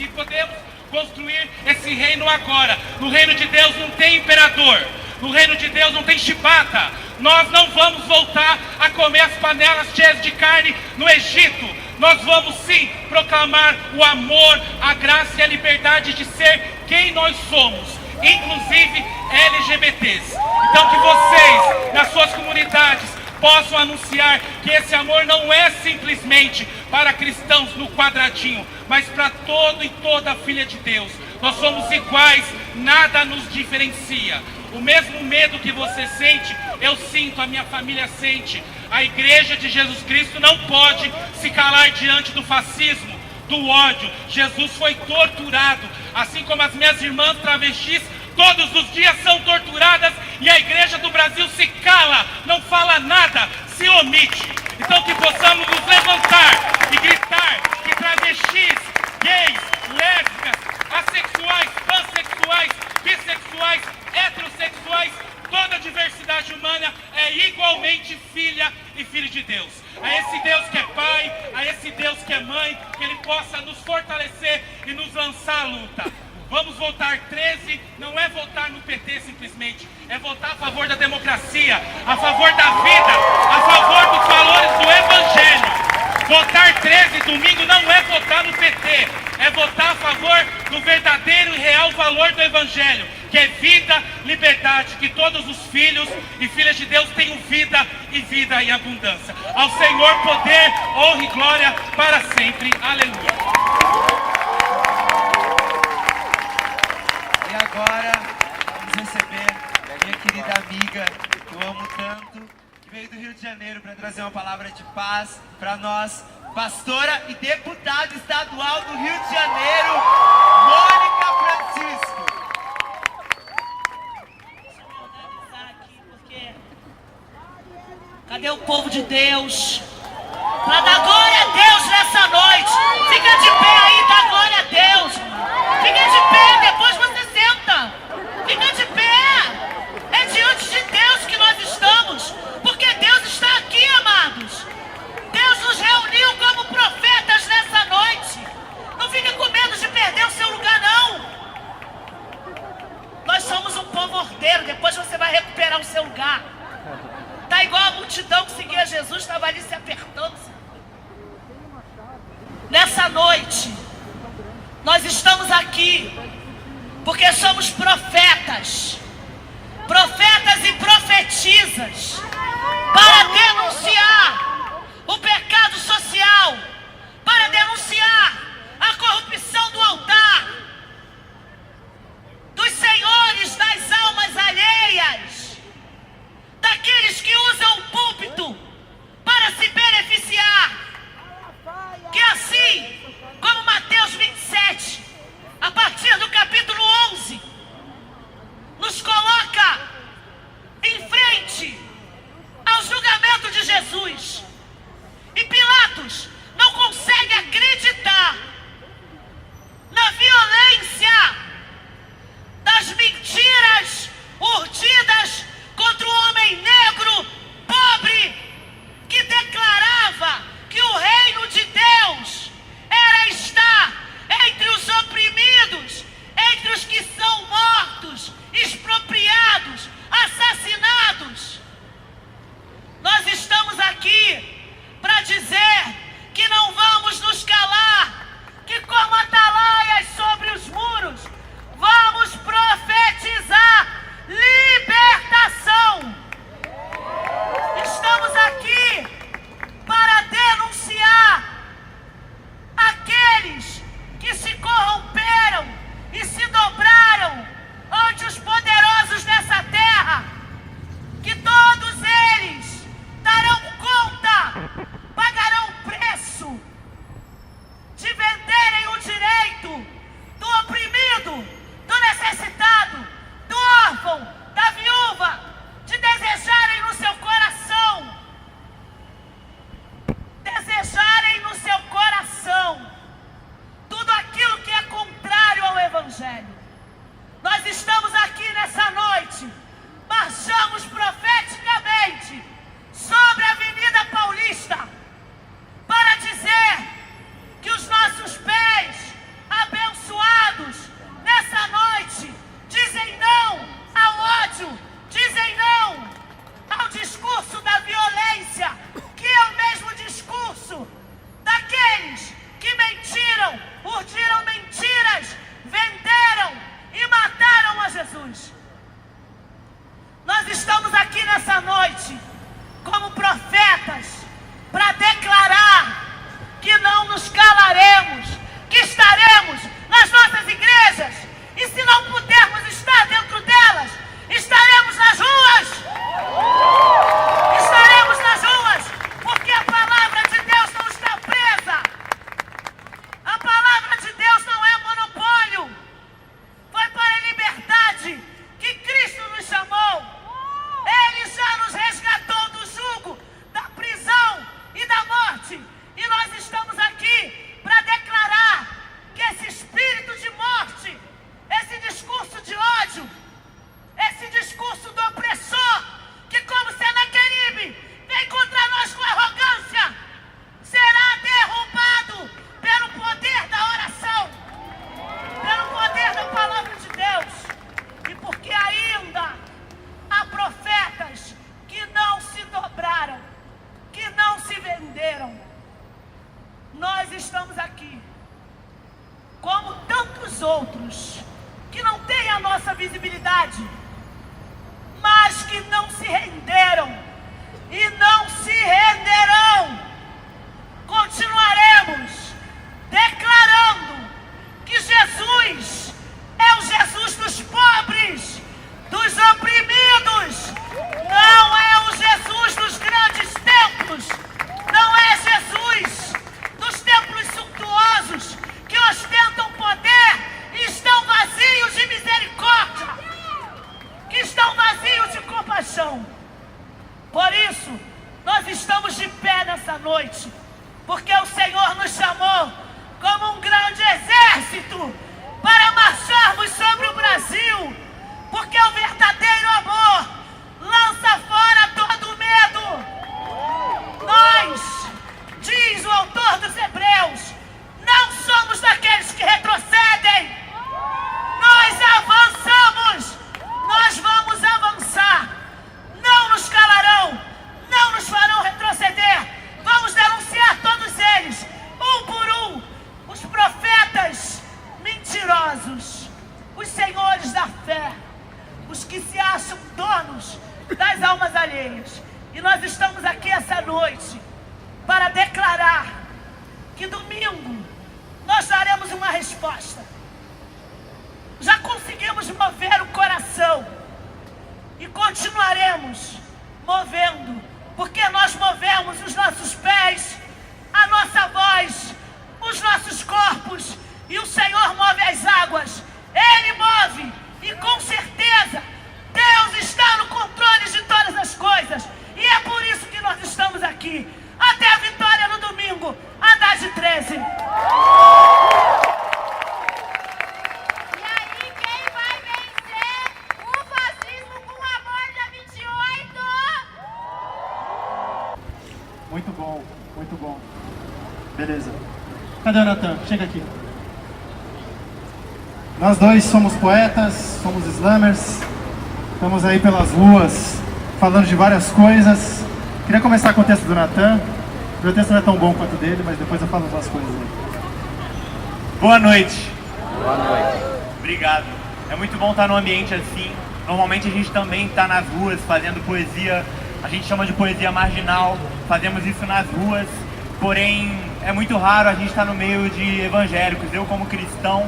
podemos construir esse reino agora. No reino de Deus não tem imperador, no reino de Deus não tem chibata. Nós não vamos voltar a comer as panelas cheias de carne no Egito. Nós vamos sim proclamar o amor, a graça e a liberdade de ser quem nós somos, inclusive LGBTs. Então que vocês, nas suas comunidades, possam anunciar que esse amor não é simplesmente para cristãos no quadradinho, mas para todo e toda filha de Deus. Nós somos iguais, nada nos diferencia. O mesmo medo que você sente, eu sinto, a minha família sente. A Igreja de Jesus Cristo não pode se calar diante do fascismo, do ódio. Jesus foi torturado, assim como as minhas irmãs travestis todos os dias são torturadas, e a Igreja do Brasil se cala, não fala nada, se omite. Então que possamos nos levantar e gritar que travestis, gays, lésbicas, assexuais, pansexuais, bissexuais, heterossexuais, toda a diversidade humana é igualmente filha e filho de Deus. A esse Deus que é pai, a esse Deus que é mãe, que Ele possa nos fortalecer e nos lançar à luta. Vamos votar 13, não é votar no PT simplesmente, é votar a favor da democracia, a favor da vida, a favor dos valores do Evangelho. Votar 13 domingo não é votar no PT, é votar a favor do verdadeiro e real valor do Evangelho, que é vida, liberdade, que todos os filhos e filhas de Deus tenham vida e vida em abundância. Ao Senhor poder, honra e glória para sempre. Aleluia. E agora vamos receber a minha querida amiga, que eu amo tanto, que veio do Rio de Janeiro para trazer uma palavra de paz para nós, pastora e deputada estadual do Rio de Janeiro, Mônica Francisco. Cadê o povo de Deus? Para dar glória a Deus nessa noite. Fica de pé aí, dá glória a Deus. Fica de pé, depois você senta. Fica de pé. É diante de Deus que nós estamos, porque Deus está aqui, amados. Deus nos reuniu como profetas nessa noite. Não fique com medo de perder o seu lugar, não. Nós somos um povo ordeiro, depois você vai recuperar o seu lugar. Tá igual a multidão que seguia Jesus, estava ali se apertando. Nessa noite, nós estamos aqui porque somos profetas. Profetas e profetisas para denunciar o pecado social, para denunciar a corrupção do altar, dos senhores das almas alheias, daqueles que usam o púlpito para se beneficiar. Que assim, como Mateus 27, a partir do capítulo 11, nos coloca em frente ao julgamento de Jesus. E Pilatos não estamos aqui, como tantos outros que não têm a nossa visibilidade, mas que não se renderam e não se renderão. Continuaremos declarando que Jesus é o Jesus dos pobres, dos oprimidos, não é o Jesus dos grandes templos, não é Jesus dos templos suntuosos que ostentam poder e estão vazios de misericórdia, que estão vazios de compaixão. Por isso, nós estamos de pé nessa noite, porque o Senhor nos chamou como um grande exército para marcharmos sobre o Brasil, porque o verdadeiro amor lança fora todo medo. Nós, diz o autor dos Hebreus, não somos daqueles que retrocedem. Nós avançamos, nós vamos avançar. Não nos calarão, não nos farão retroceder. Vamos denunciar todos eles, um por um, os profetas mentirosos, os senhores da fé, os que se acham donos das almas alheias. E nós estamos aqui essa noite para declarar que domingo nós daremos uma resposta. Já conseguimos mover o coração e continuaremos movendo, porque nós movemos os nossos pés, a nossa voz, os nossos corpos, e o Senhor move as águas. Ele move, e com certeza Deus está no controle de todas as coisas, e é por isso que nós estamos aqui, até a vitória no domingo, Haddad 13. Muito bom, muito bom. Beleza. Cadê o Natan? Chega aqui. Nós dois somos poetas, somos slammers. Estamos aí pelas ruas, falando de várias coisas. Queria começar com o texto do Natan. O meu texto não é tão bom quanto o dele, mas depois eu falo umas coisas aí. Boa noite. Boa noite. Obrigado. É muito bom estar num ambiente assim. Normalmente a gente também está nas ruas fazendo poesia. A gente chama de poesia marginal. Fazemos isso nas ruas. Porém, é muito raro a gente estar no meio de evangélicos. Eu, como cristão,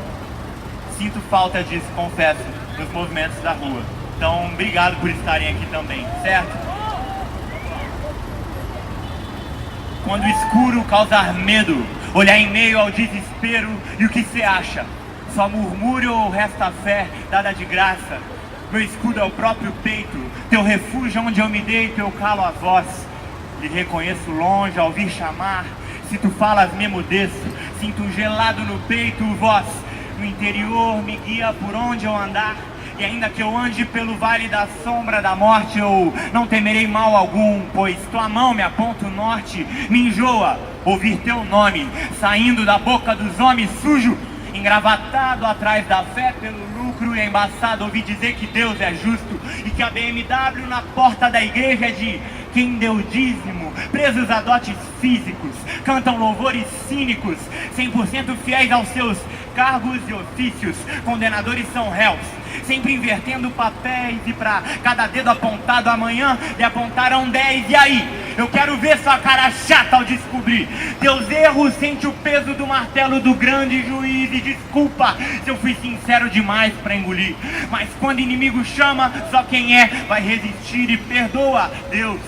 sinto falta disso, confesso, nos movimentos da rua. Então, obrigado por estarem aqui também, certo? Quando o escuro causar medo, olhar em meio ao desespero, e o que você acha? Só murmúrio ou resta fé dada de graça? Meu escudo é o próprio peito, teu refúgio onde eu me deito, eu calo a voz. Lhe reconheço longe ao vir chamar, se tu falas me emudeço, sinto um gelado no peito, voz. No interior me guia por onde eu andar, e ainda que eu ande pelo vale da sombra da morte, eu não temerei mal algum, pois tua mão me aponta o norte. Me enjoa ouvir teu nome, saindo da boca dos homens sujo, engravatado atrás da fé pelo lucro, e é embaçado ouvir dizer que Deus é justo, e que a BMW na porta da igreja é de quem deu dízimo, presos a dotes físicos, cantam louvores cínicos, 100% fiéis aos seus cargos e ofícios, condenadores são réus, sempre invertendo papéis, e pra cada dedo apontado amanhã lhe apontaram 10, e aí? Eu quero ver sua cara chata ao descobrir teus erros, sente o peso do martelo do grande juiz, e desculpa se eu fui sincero demais pra engolir, mas quando inimigo chama, só quem é vai resistir, e perdoa, Deus,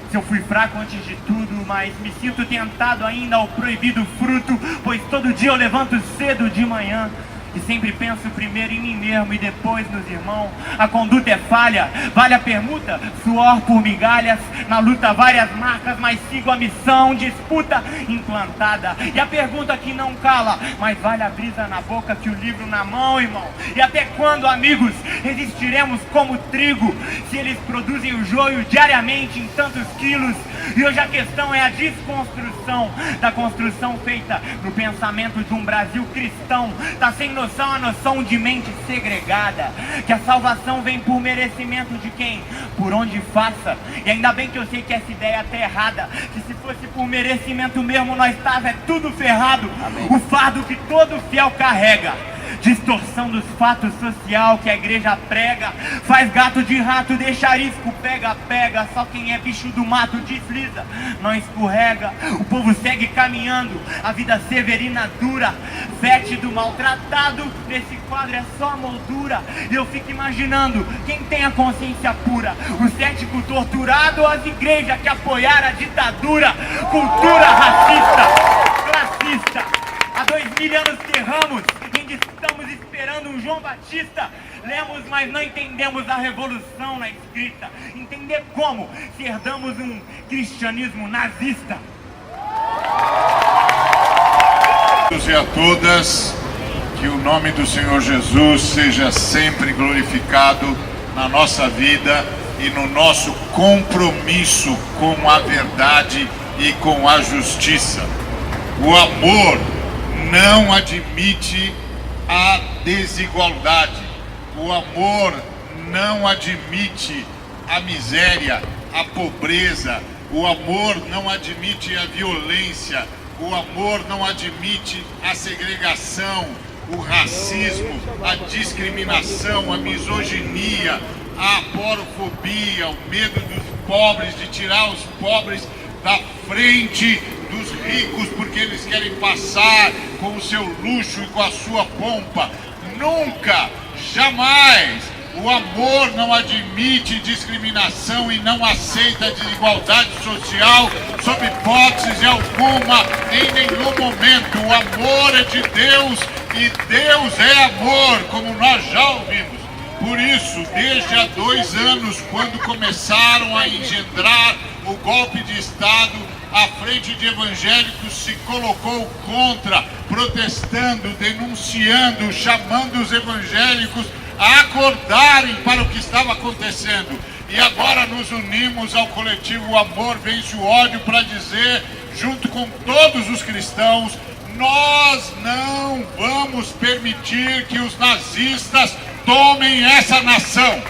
se eu fui fraco antes de tudo, mas me sinto tentado ainda ao proibido fruto, pois todo dia eu levanto cedo de manhã e sempre penso primeiro em mim mesmo e depois nos irmãos. A conduta é falha, vale a permuta, suor por migalhas, na luta várias marcas, mas sigo a missão, disputa implantada. E a pergunta que não cala, mas vale a brisa na boca que o livro na mão, irmão. E até quando, amigos, resistiremos como trigo, se eles produzem o joio diariamente em tantos quilos? E hoje a questão é a desconstrução da construção feita no pensamento de um Brasil cristão. Tá sem noção noção a noção de mente segregada, que a salvação vem por merecimento de quem? Por onde faça. E ainda bem que eu sei que essa ideia tá errada, que se fosse por merecimento mesmo nós tava tudo ferrado. Amém. O fardo que todo fiel carrega, distorção dos fatos social que a igreja prega, faz gato de rato, deixa arisco, pega, pega, só quem é bicho do mato desliza, não escorrega, o povo segue caminhando, a vida severina dura, fétido, maltratado, nesse quadro é só moldura, e eu fico imaginando, quem tem a consciência pura, o cético torturado ou as igrejas que apoiaram a ditadura, cultura racista, classista, há 2000 anos que erramos, estamos esperando um João Batista. Lemos, mas não entendemos a revolução na escrita. Entender como se herdamos um cristianismo nazista. A todos e a todas, que o nome do Senhor Jesus seja sempre glorificado na nossa vida e no nosso compromisso com a verdade e com a justiça. O amor não admite a desigualdade. O amor não admite a miséria, a pobreza. O amor não admite a violência. O amor não admite a segregação, o racismo, a discriminação, a misoginia, a aporofobia, o medo dos pobres, de tirar os pobres da frente dos ricos porque eles querem passar com o seu luxo e com a sua pompa. Nunca, jamais, o amor não admite discriminação e não aceita desigualdade social sob hipótese alguma, em nenhum momento. O amor é de Deus e Deus é amor, como nós já ouvimos. Por isso, desde há 2 anos, quando começaram a engendrar o golpe de Estado, a frente de evangélicos se colocou contra, protestando, denunciando, chamando os evangélicos a acordarem para o que estava acontecendo. E agora nos unimos ao coletivo O Amor Vence o Ódio para dizer, junto com todos os cristãos, nós não vamos permitir que os nazistas tomem essa nação.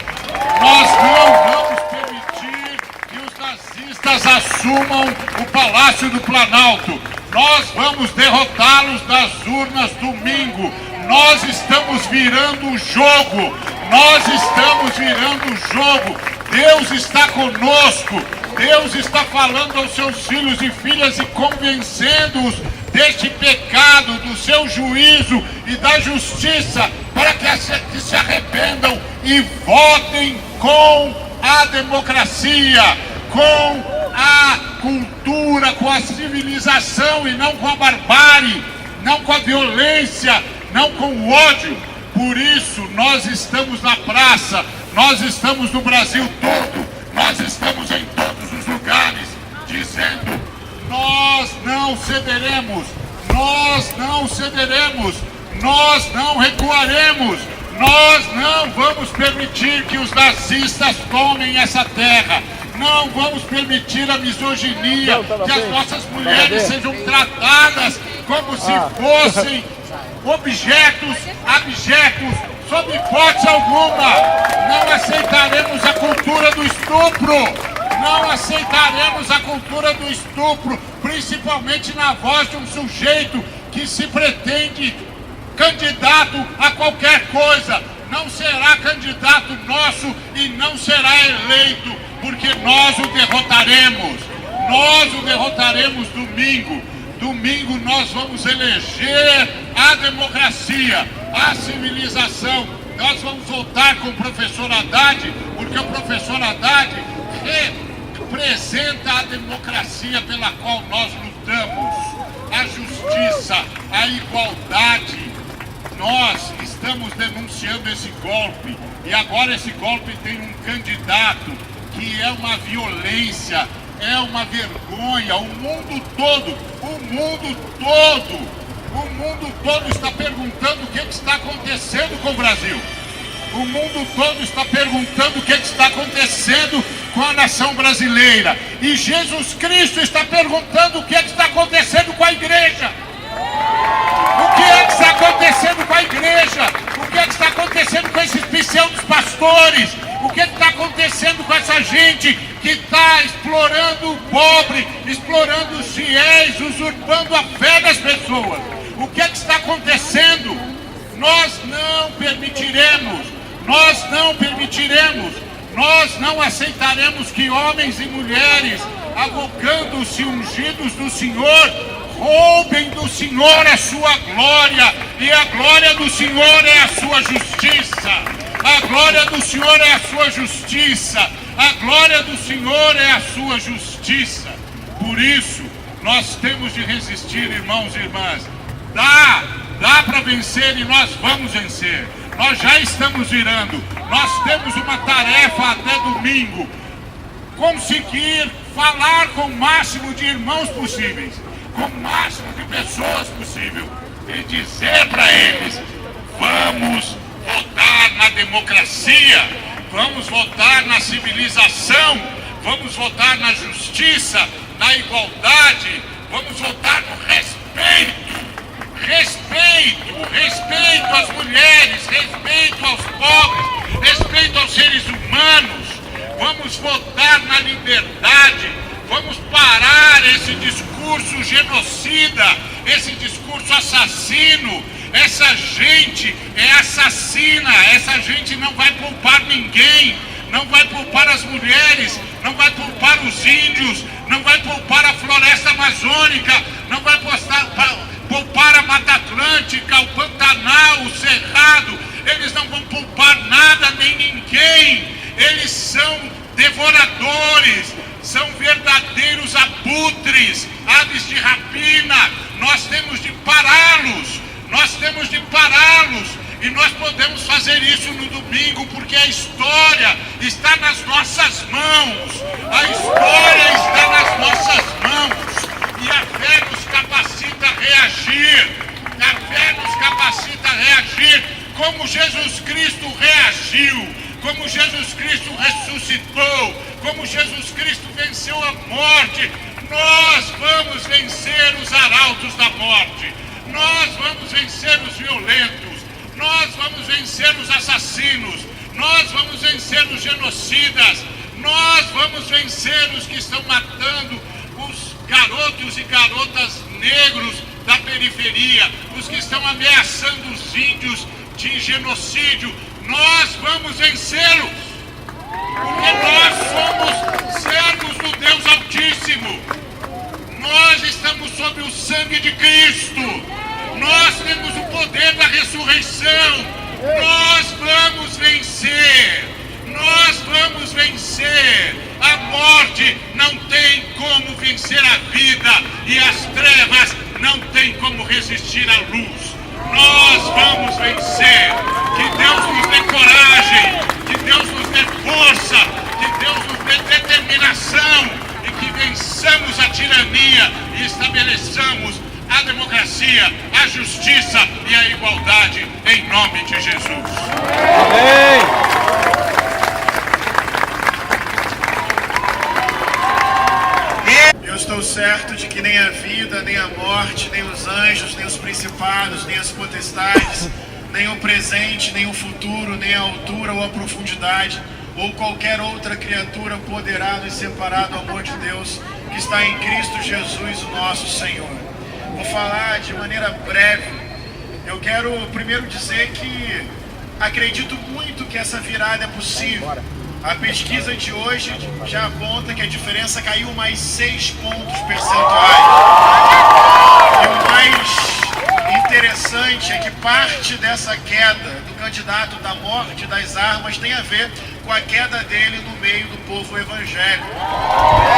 Nós não vamos permitir que os nazistas assumam o Palácio do Planalto. Nós vamos derrotá-los nas urnas domingo. Nós estamos virando o jogo. Nós estamos virando o jogo. Deus está conosco. Deus está falando aos seus filhos e filhas e convencendo-os deste pecado, do seu juízo e da justiça, para que se arrependam e votem com a democracia, com a cultura, com a civilização e não com a barbárie, não com a violência, não com o ódio. Por isso nós estamos na praça, nós estamos no Brasil todo, nós estamos em todos os lugares dizendo: nós não cederemos, nós não cederemos, nós não recuaremos, nós não vamos permitir que os nazistas tomem essa terra, não vamos permitir a misoginia, que as nossas mulheres sejam tratadas como se fossem objetos abjetos, sob hipótese alguma. Não aceitaremos a cultura do estupro. Não aceitaremos a cultura do estupro, principalmente na voz de um sujeito que se pretende candidato a qualquer coisa. Não será candidato nosso e não será eleito, porque nós o derrotaremos. Nós o derrotaremos domingo. Domingo nós vamos eleger a democracia, a civilização. Nós vamos voltar com o professor Haddad, porque o professor Haddad representa a democracia pela qual nós lutamos, a justiça, a igualdade. Nós estamos denunciando esse golpe e agora esse golpe tem um candidato que é uma violência, é uma vergonha. O mundo todo está perguntando o que está acontecendo com o Brasil. O mundo todo está perguntando o que está acontecendo com a nação brasileira. E Jesus Cristo está perguntando o que está acontecendo com a igreja. O que está acontecendo com a igreja? essa gente que está explorando o pobre, explorando os fiéis, usurpando a fé das pessoas. O que é que está acontecendo? Nós não permitiremos, nós não aceitaremos que homens e mulheres, avocando-se ungidos do Senhor, roubem do Senhor a sua glória, e a glória do Senhor é a sua justiça. A glória do Senhor é a sua justiça. A glória do Senhor é a sua justiça. Por isso, nós temos de resistir, irmãos e irmãs. Dá para vencer e nós vamos vencer. Nós já estamos virando. Nós temos uma tarefa até domingo. Conseguir falar com o máximo de irmãos possíveis, com o máximo de pessoas possível, e dizer para eles: vamos votar na democracia, vamos votar na civilização, vamos votar na justiça, na igualdade, vamos votar no respeito. Respeito às mulheres, respeito aos pobres, respeito aos seres humanos. Vamos votar na liberdade, vamos parar esse discurso genocida, esse discurso assassino. Essa gente é assassina, essa gente não vai poupar ninguém, não vai poupar as mulheres, não vai poupar os índios, não vai poupar a floresta amazônica, não vai poupar a Mata Atlântica, o Pantanal, o Cerrado. Eles não vão poupar nada nem ninguém. Eles são devoradores, são verdadeiros abutres, aves de rapina. Nós temos de pará-los, e nós podemos fazer isso no domingo, porque a história está nas nossas mãos, a história está nas nossas mãos, e a fé nos capacita a reagir, como Jesus Cristo reagiu, como Jesus Cristo ressuscitou, como Jesus Cristo venceu a morte. Nós vamos vencer os arautos da morte, nós vamos vencer os violentos, nós vamos vencer os assassinos, nós vamos vencer os genocidas, nós vamos vencer os que estão matando os garotos e garotas negros da periferia, os que estão ameaçando os índios de genocídio. Nós vamos vencê-los, porque nós somos servos do Deus Altíssimo. Nós estamos sob o sangue de Cristo. Nós temos o poder da ressurreição. Nós vamos vencer. Nós vamos vencer. A morte não tem como vencer a vida, e as trevas não tem como resistir à luz. Nós vamos vencer. Que Deus nos dê coragem, que Deus nos dê força, que Deus nos dê determinação, e que vençamos a tirania e estabeleçamos a democracia, a justiça e a igualdade, em nome de Jesus. Amém. Eu estou certo de que nem a vida, nem a morte, nem os anjos, nem os principados, nem as potestades, nem o presente, nem o futuro, nem a altura ou a profundidade, ou qualquer outra criatura poderá nos separar do amor de Deus que está em Cristo Jesus, o nosso Senhor. Vou falar de maneira breve. Eu quero primeiro dizer que acredito muito que essa virada é possível. A pesquisa de hoje já aponta que a diferença caiu mais 6 pontos percentuais. E o mais interessante é que parte dessa queda do candidato da morte das armas tem a ver com a queda dele no meio do povo evangélico.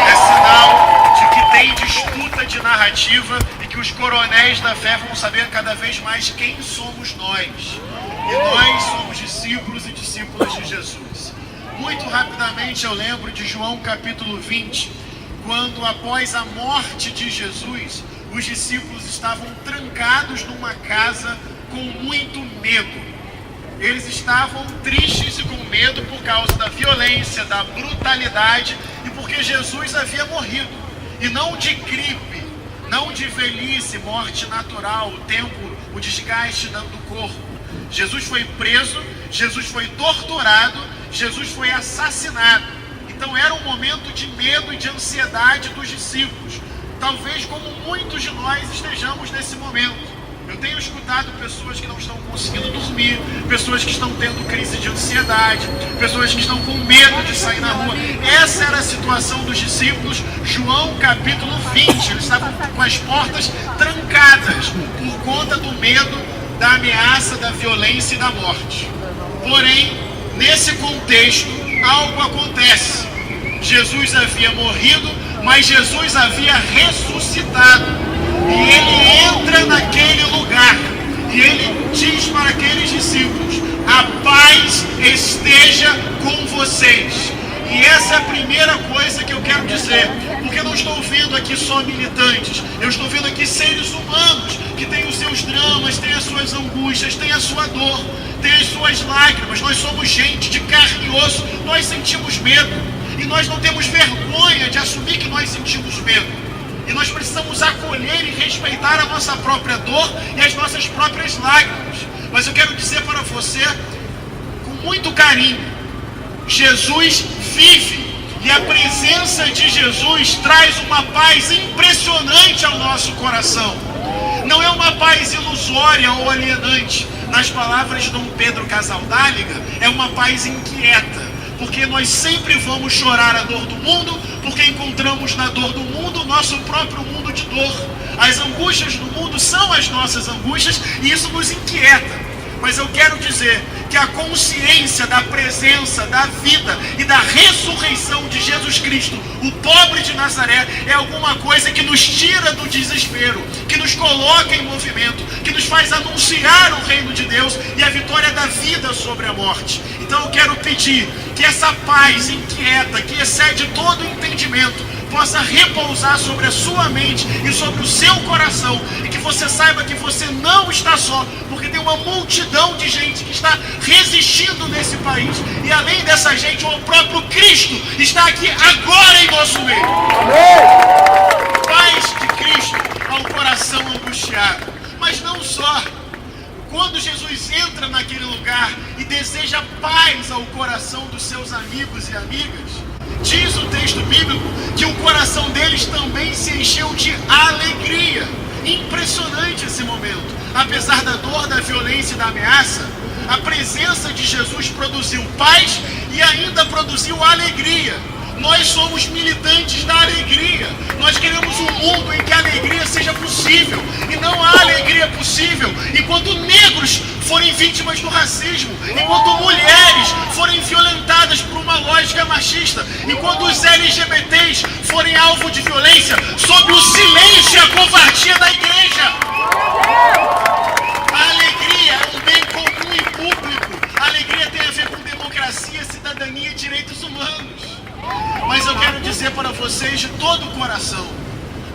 É sinal de que tem disputa de narrativa e que os coronéis da fé vão saber cada vez mais quem somos nós. E nós somos discípulos e discípulas de Jesus. Muito rapidamente eu lembro de João capítulo 20, quando após a morte de Jesus, os discípulos estavam trancados numa casa com muito medo. Eles estavam tristes e com medo por causa da violência, da brutalidade e porque Jesus havia morrido. E não de gripe, não de velhice, morte natural, o tempo, o desgaste do corpo. Jesus foi preso, Jesus foi torturado, Jesus foi assassinado. E Então era um momento de medo e de ansiedade dos discípulos. Talvez como muitos de nós estejamos nesse momento. Eu tenho escutado pessoas que não estão conseguindo dormir, pessoas que estão tendo crise de ansiedade, pessoas que estão com medo de sair na rua. Essa era a situação dos discípulos, João capítulo 20. Eles estavam com as portas trancadas por conta do medo, da ameaça, da violência e da morte. Porém, nesse contexto, algo acontece. Jesus havia morrido, mas Jesus havia ressuscitado. E ele entra naquele lugar e ele diz para aqueles discípulos: a paz esteja com vocês. E essa é a primeira coisa que eu quero dizer, porque eu não estou vendo aqui só militantes, eu estou vendo aqui seres humanos que têm os seus dramas, têm as suas angústias, têm a sua dor, têm as suas lágrimas. Nós somos gente de carne e osso, nós sentimos medo e nós não temos vergonha de assumir que nós sentimos medo. E nós precisamos acolher e respeitar a nossa própria dor e as nossas próprias lágrimas. Mas eu quero dizer para você, com muito carinho, Jesus vive. E a presença de Jesus traz uma paz impressionante ao nosso coração. Não é uma paz ilusória ou alienante. Nas palavras de Dom Pedro Casaldáliga, é uma paz inquieta. Porque nós sempre vamos chorar a dor do mundo, porque encontramos na dor do mundo o nosso próprio mundo de dor. As angústias do mundo são as nossas angústias e isso nos inquieta. Mas eu quero dizer que a consciência da presença, da vida e da ressurreição de Jesus Cristo, o pobre de Nazaré, é alguma coisa que nos tira do desespero, que nos coloca em movimento, que nos faz anunciar o reino de Deus e a vitória da vida sobre a morte. Então eu quero pedir que essa paz inquieta, que excede todo o entendimento, possa repousar sobre a sua mente e sobre o seu coração, e que você saiba que você não está só, porque tem uma multidão de gente que está resistindo nesse país, e além dessa gente, o próprio Cristo está aqui agora em nosso meio. Paz de Cristo ao coração angustiado. Mas não só. Quando Jesus entra naquele lugar e deseja paz ao coração dos seus amigos e amigas, diz o texto bíblico que o coração deles também se encheu de alegria. Impressionante esse momento. Apesar da dor, da violência e da ameaça, a presença de Jesus produziu paz e ainda produziu alegria. Nós somos militantes da alegria. Nós queremos um mundo em que a alegria seja possível. E não há alegria possível enquanto negros forem vítimas do racismo, enquanto mulheres forem violentadas por uma lógica machista, enquanto os LGBTs forem alvo de violência sob o silêncio e a covardia da igreja. A alegria é um bem comum e público. A alegria tem a ver com democracia, cidadania e direitos humanos. Mas eu quero dizer para vocês de todo o coração,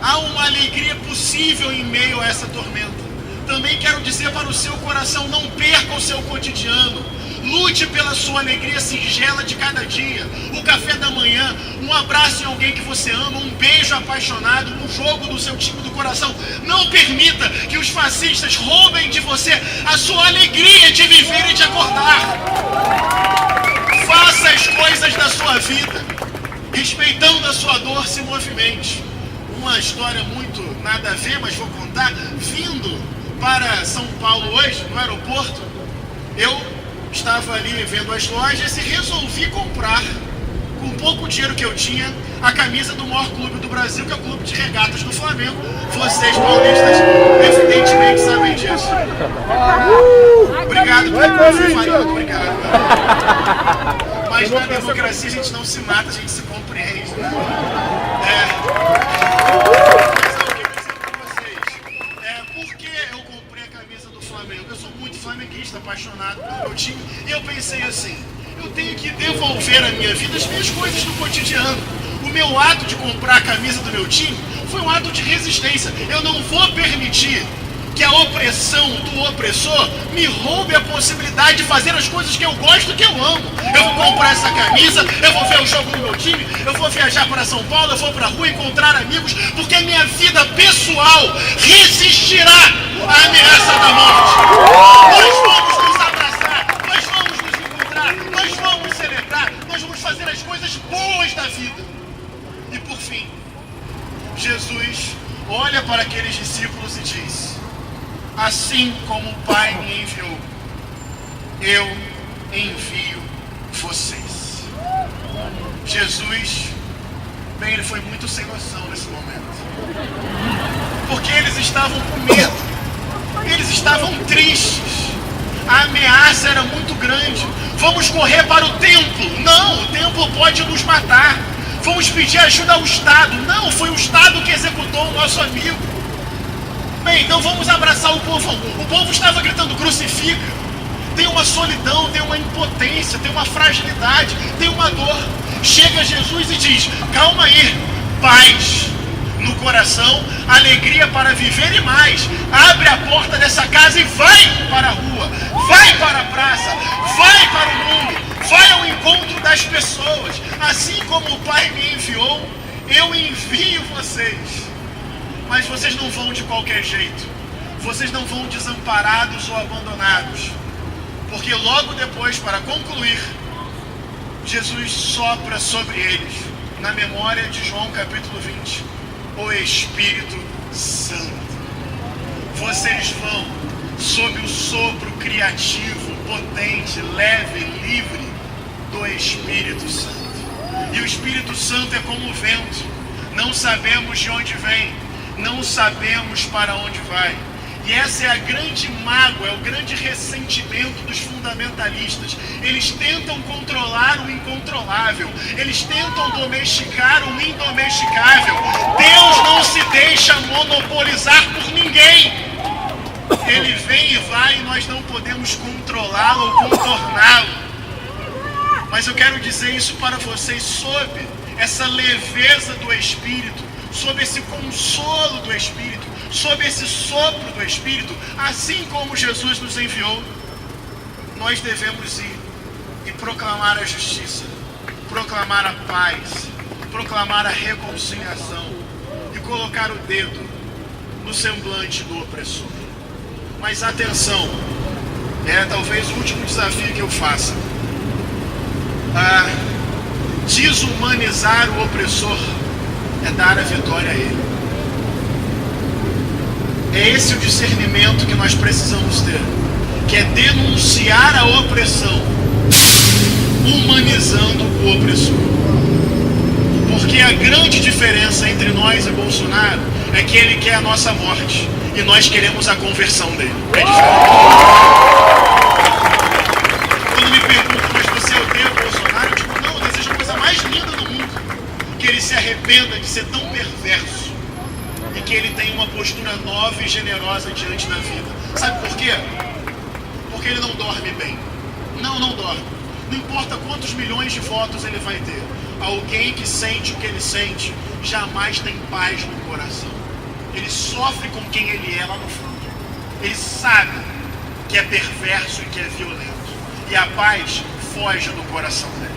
há uma alegria possível em meio a essa tormenta. Também quero dizer para o seu coração, não perca o seu cotidiano. Lute pela sua alegria singela de cada dia. O café da manhã, um abraço em alguém que você ama, um beijo apaixonado, um jogo do seu time do coração. Não permita que os fascistas roubem de você a sua alegria de viver e de acordar. Faça as coisas da sua vida, respeitando a sua dor, se movimente. Uma história muito nada a ver, mas vou contar. Vindo para São Paulo hoje, no aeroporto, eu estava ali vendo as lojas e resolvi comprar, com pouco dinheiro que eu tinha, a camisa do maior clube do Brasil, que é o Clube de Regatas do Flamengo. Vocês paulistas evidentemente sabem disso. Obrigado por ter falado, obrigado. Mas na democracia a gente não se mata, a gente se compreende. Por que eu comprei a camisa do Flamengo? Eu sou muito flamenguista, apaixonado pelo meu time, e eu pensei assim, eu tenho que devolver à minha vida as minhas coisas do cotidiano. O meu ato de comprar a camisa do meu time foi um ato de resistência. Eu não vou permitir que a opressão do opressor me roube a possibilidade de fazer as coisas que eu gosto, que eu amo. Eu vou comprar essa camisa, eu vou ver o jogo do meu time, eu vou viajar para São Paulo, eu vou para a rua encontrar amigos, porque a minha vida pessoal resistirá à ameaça da morte. Nós vamos nos abraçar, nós vamos nos encontrar, nós vamos celebrar, nós vamos fazer as coisas boas da assim como o Pai me enviou, eu envio vocês. Jesus, bem, ele foi muito sem noção nesse momento, porque eles estavam com medo, eles estavam tristes, a ameaça era muito grande. Vamos correr para o templo? Não, o templo pode nos matar. Vamos pedir ajuda ao Estado? Não, foi o Estado que executou o nosso amigo. Bem, então vamos abraçar o povo. O povo estava gritando: crucifica. Tem uma solidão, tem uma impotência, tem uma fragilidade, tem uma dor. Chega Jesus e diz: calma aí, paz no coração, alegria para viver e mais. Abre a porta dessa casa e vai para a rua, vai para a praça, vai para o mundo, vai ao encontro das pessoas. Assim como o Pai me enviou, eu envio vocês. Mas vocês não vão de qualquer jeito, vocês não vão desamparados ou abandonados, porque logo depois, para concluir, Jesus sopra sobre eles, na memória de João capítulo 20, o Espírito Santo. Vocês vão sob o sopro criativo, potente, leve, livre do Espírito Santo. E o Espírito Santo é como o vento, não sabemos de onde vem, não sabemos para onde vai. E essa é a grande mágoa, é o grande ressentimento dos fundamentalistas. Eles tentam controlar o incontrolável, eles tentam domesticar o indomesticável. Deus não se deixa monopolizar por ninguém. Ele vem e vai e nós não podemos controlá-lo ou contorná-lo. Mas eu quero dizer isso para vocês sob essa leveza do Espírito, sob esse consolo do Espírito, sob esse sopro do Espírito. Assim como Jesus nos enviou, nós devemos ir e proclamar a justiça, proclamar a paz, proclamar a reconciliação e colocar o dedo no semblante do opressor. Mas atenção, é talvez o último desafio que eu faça. Desumanizar o opressor é dar a vitória a ele. É esse o discernimento que nós precisamos ter, que é denunciar a opressão, humanizando o opressor. Porque a grande diferença entre nós e Bolsonaro é que ele quer a nossa morte e nós queremos a conversão dele. É diferente. Quando me perguntam: mas você odeia o Bolsonaro? Eu digo: não, eu desejo a coisa mais linda do mundo, que ele se arrependa de ser tão perverso e que ele tenha uma postura nova e generosa diante da vida. Sabe por quê? Porque ele não dorme bem. Não dorme. Não importa quantos milhões de votos ele vai ter, alguém que sente o que ele sente jamais tem paz no coração. Ele sofre com quem ele é lá no fundo. Ele sabe que é perverso e que é violento, e a paz foge do coração dele.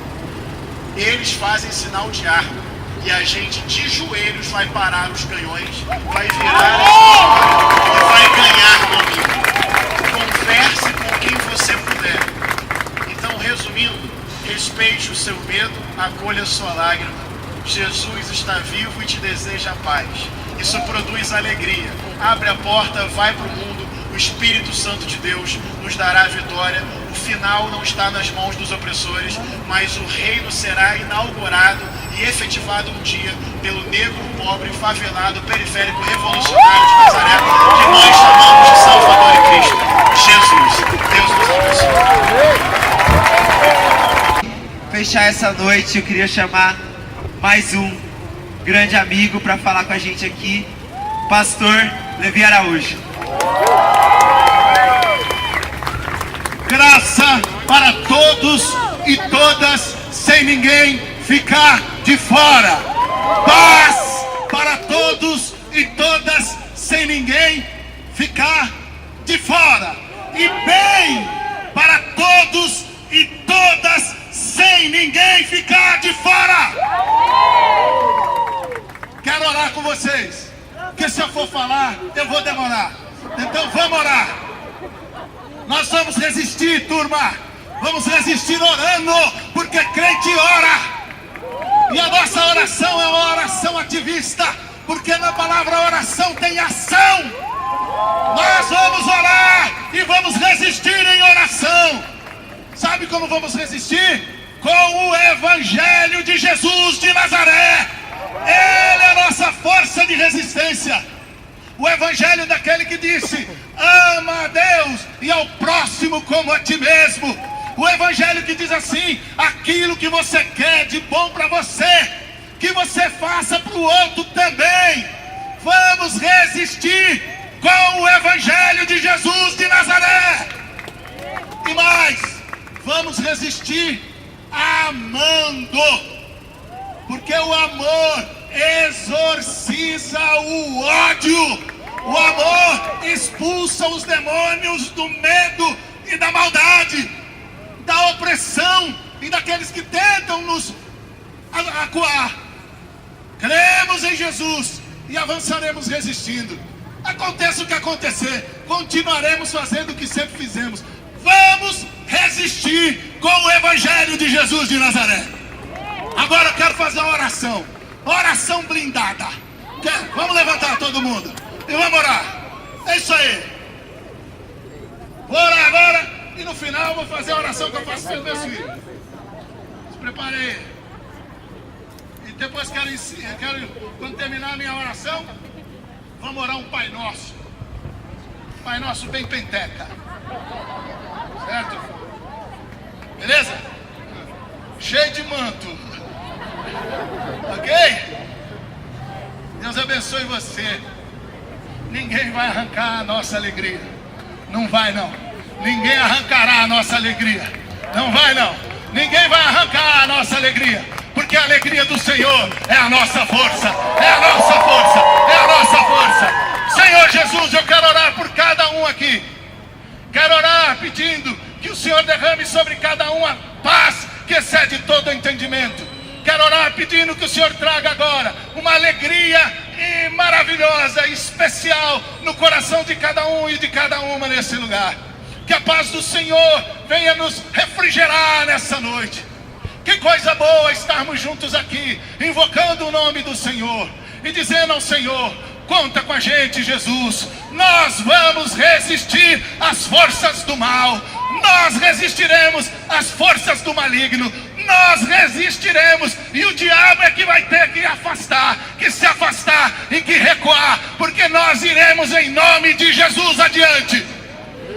Eles fazem sinal de arma e a gente de joelhos vai parar os canhões, vai virar e vai ganhar domínio. Converse com quem você puder. Então, resumindo, respeite o seu medo, acolha a sua lágrima. Jesus está vivo e te deseja a paz. Isso produz alegria. Abre a porta, vai para o mundo. O Espírito Santo de Deus nos dará a vitória. O final não está nas mãos dos opressores, mas o reino será inaugurado e efetivado um dia pelo negro, pobre, favelado, periférico, revolucionário de Nazaré, que nós chamamos de Salvador e Cristo, Jesus. Deus nos abençoe. Fechar essa noite, eu queria chamar mais um grande amigo para falar com a gente aqui, Pastor Levi Araújo. Graça para todos e todas, sem ninguém ficar de fora. Paz para todos e todas, sem ninguém ficar de fora. E bem para todos e todas, sem ninguém ficar de fora. Quero orar com vocês, porque se eu for falar, eu vou demorar. Então vamos orar. Nós vamos resistir, turma. Vamos resistir orando, porque crente ora. E a nossa oração é uma oração ativista, porque na palavra oração tem ação. Nós vamos orar. vamos resistir em oração. Sabe como vamos resistir? Com o Evangelho de Jesus de Nazaré. Ele é a nossa força de resistência. O Evangelho daquele que disse: ama a Deus e ao próximo como a ti mesmo. O Evangelho que diz assim: aquilo que você quer de bom para você, que você faça para o outro também. Vamos resistir com o Evangelho de Jesus de Nazaré. E mais, vamos resistir amando, porque o amor exorciza o ódio. O amor expulsa os demônios do medo e da maldade, da opressão e daqueles que tentam nos acuar. Cremos em Jesus e avançaremos resistindo. Aconteça o que acontecer, continuaremos fazendo o que sempre fizemos. Vamos resistir com o Evangelho de Jesus de Nazaré. Agora eu quero fazer uma oração. Oração blindada. Vamos levantar todo mundo e vamos orar. É isso aí. Vou orar agora e no final eu vou fazer a oração que eu faço pelos meus filhos. Se prepare aí. E depois quero, quando terminar a minha oração, vamos orar um Pai Nosso. Pai Nosso bem penteca. Certo? Beleza? Cheio de manto. Ok? Deus abençoe você. Ninguém vai arrancar a nossa alegria. Não vai não. Ninguém arrancará a nossa alegria. Não vai não. Ninguém vai arrancar a nossa alegria. Porque a alegria do Senhor é a nossa força. É a nossa força. É a nossa força. Senhor Jesus, eu quero orar por cada um aqui. Quero orar pedindo que o Senhor derrame sobre cada um a paz que excede todo o entendimento. Quero orar pedindo que o Senhor traga agora uma alegria maravilhosa, especial no coração de cada um e de cada uma nesse lugar. Que a paz do Senhor venha nos refrigerar nessa noite. Que coisa boa estarmos juntos aqui, invocando o nome do Senhor e dizendo ao Senhor: conta com a gente, Jesus. Nós vamos resistir às forças do mal. Nós resistiremos às forças do maligno. Nós resistiremos. E o diabo é que vai ter que afastar, que se afastar e que recuar, porque nós iremos em nome de Jesus adiante.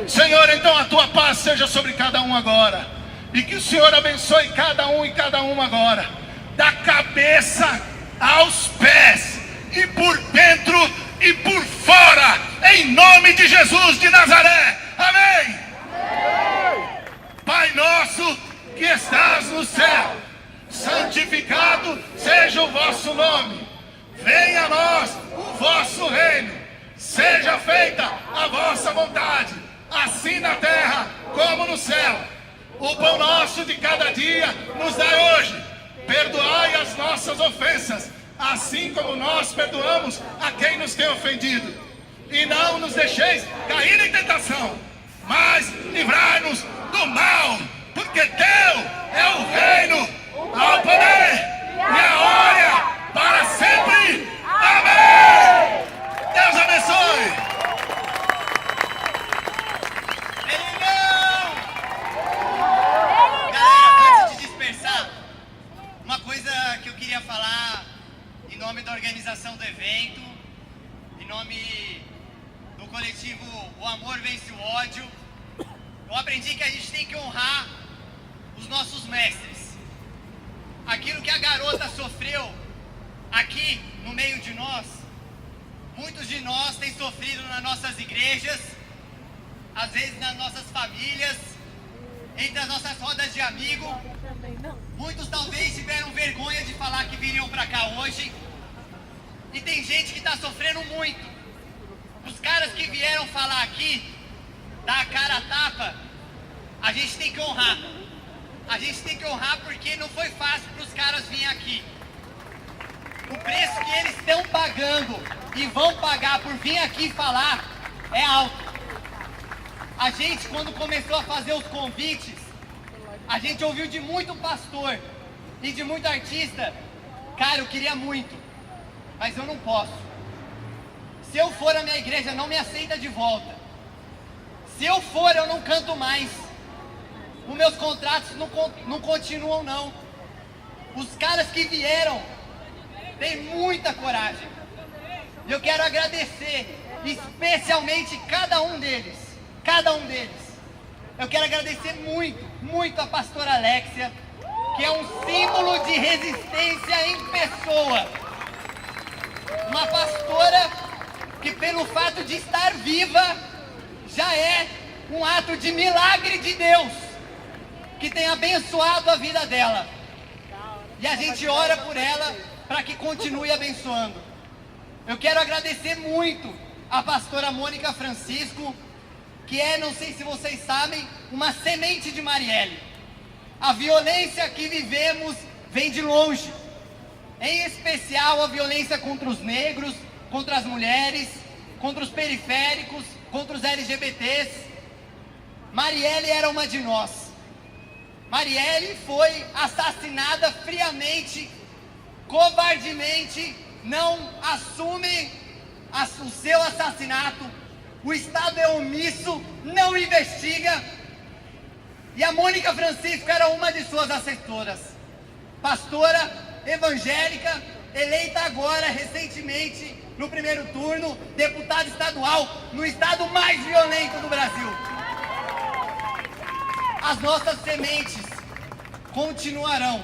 Senhor, então a tua paz seja sobre cada um agora. E que o Senhor abençoe cada um e cada uma agora, da cabeça aos pés, e por dentro e por fora, em nome de Jesus de Nazaré. Amém. Pai nosso que estás no céu, santificado seja o vosso nome. Venha a nós o vosso reino. Seja feita a vossa vontade, assim na terra como no céu. O pão nosso de cada dia nos dai hoje. Perdoai as nossas ofensas, assim como nós perdoamos a quem nos tem ofendido. E não nos deixeis cair em tentação, mas livrai-nos do mal, porque teu é o reino, ao poder e a glória para sempre. Amém. Deus abençoe. Uma coisa que eu queria falar em nome da organização do evento, em nome do coletivo O Amor Vence o Ódio. Eu aprendi que a gente tem que honrar os nossos mestres. Aquilo que a garota sofreu aqui no meio de nós, muitos de nós têm sofrido nas nossas igrejas, às vezes nas nossas famílias, entre as nossas rodas de amigo. Muitos talvez tiveram vergonha de falar que viriam pra cá hoje. E tem gente que tá sofrendo muito. Os caras que vieram falar aqui, dar a cara a tapa, a gente tem que honrar. A gente tem que honrar porque não foi fácil pros caras virem aqui. O preço que eles estão pagando e vão pagar por vir aqui falar é alto. A gente, quando começou a fazer os convites, a gente ouviu de muito pastor e de muito artista: cara, eu queria muito, mas eu não posso. Se eu for, a minha igreja não me aceita de volta. Se eu for, eu não canto mais. Os meus contratos não continuam, não. Os caras que vieram têm muita coragem. E eu quero agradecer, especialmente cada um deles. Cada um deles. Eu quero agradecer muito, muito a pastora Alexia, que é um símbolo de resistência em pessoa. Uma pastora que, pelo fato de estar viva, já é um ato de milagre de Deus, que tem abençoado a vida dela. E a gente ora por ela para que continue abençoando. Eu quero agradecer muito a pastora Mônica Francisco, que é, não sei se vocês sabem, uma semente de Marielle. A violência que vivemos vem de longe. Em especial a violência contra os negros, contra as mulheres, contra os periféricos, contra os LGBTs. Marielle era uma de nós. Marielle foi assassinada friamente, covardemente, não assume o seu assassinato. O Estado é omisso, não investiga. E a Mônica Francisco era uma de suas assessoras. Pastora evangélica, eleita agora, recentemente, no primeiro turno, deputada estadual, no estado mais violento do Brasil. As nossas sementes continuarão,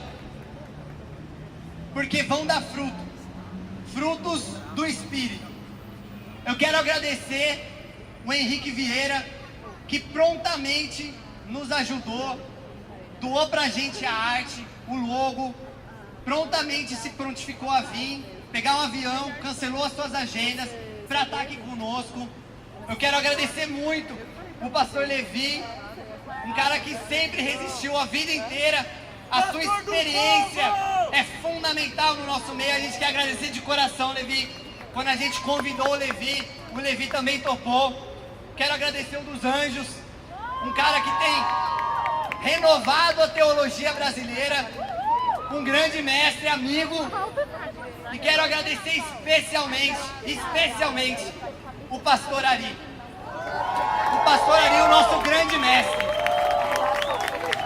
porque vão dar fruto, frutos do Espírito. Eu quero agradecer o Henrique Vieira, que prontamente nos ajudou, doou pra gente a arte, o logo, prontamente se prontificou a vir, pegar um avião, cancelou as suas agendas para estar aqui conosco. Eu quero agradecer muito o pastor Levi, um cara que sempre resistiu a vida inteira. A sua experiência é fundamental no nosso meio. A gente quer agradecer de coração, Levi. Quando a gente convidou o Levi também topou. Quero agradecer um dos anjos, um cara que tem renovado a teologia brasileira, um grande mestre, amigo. E quero agradecer especialmente o pastor Ari. O pastor Ari, o nosso grande mestre,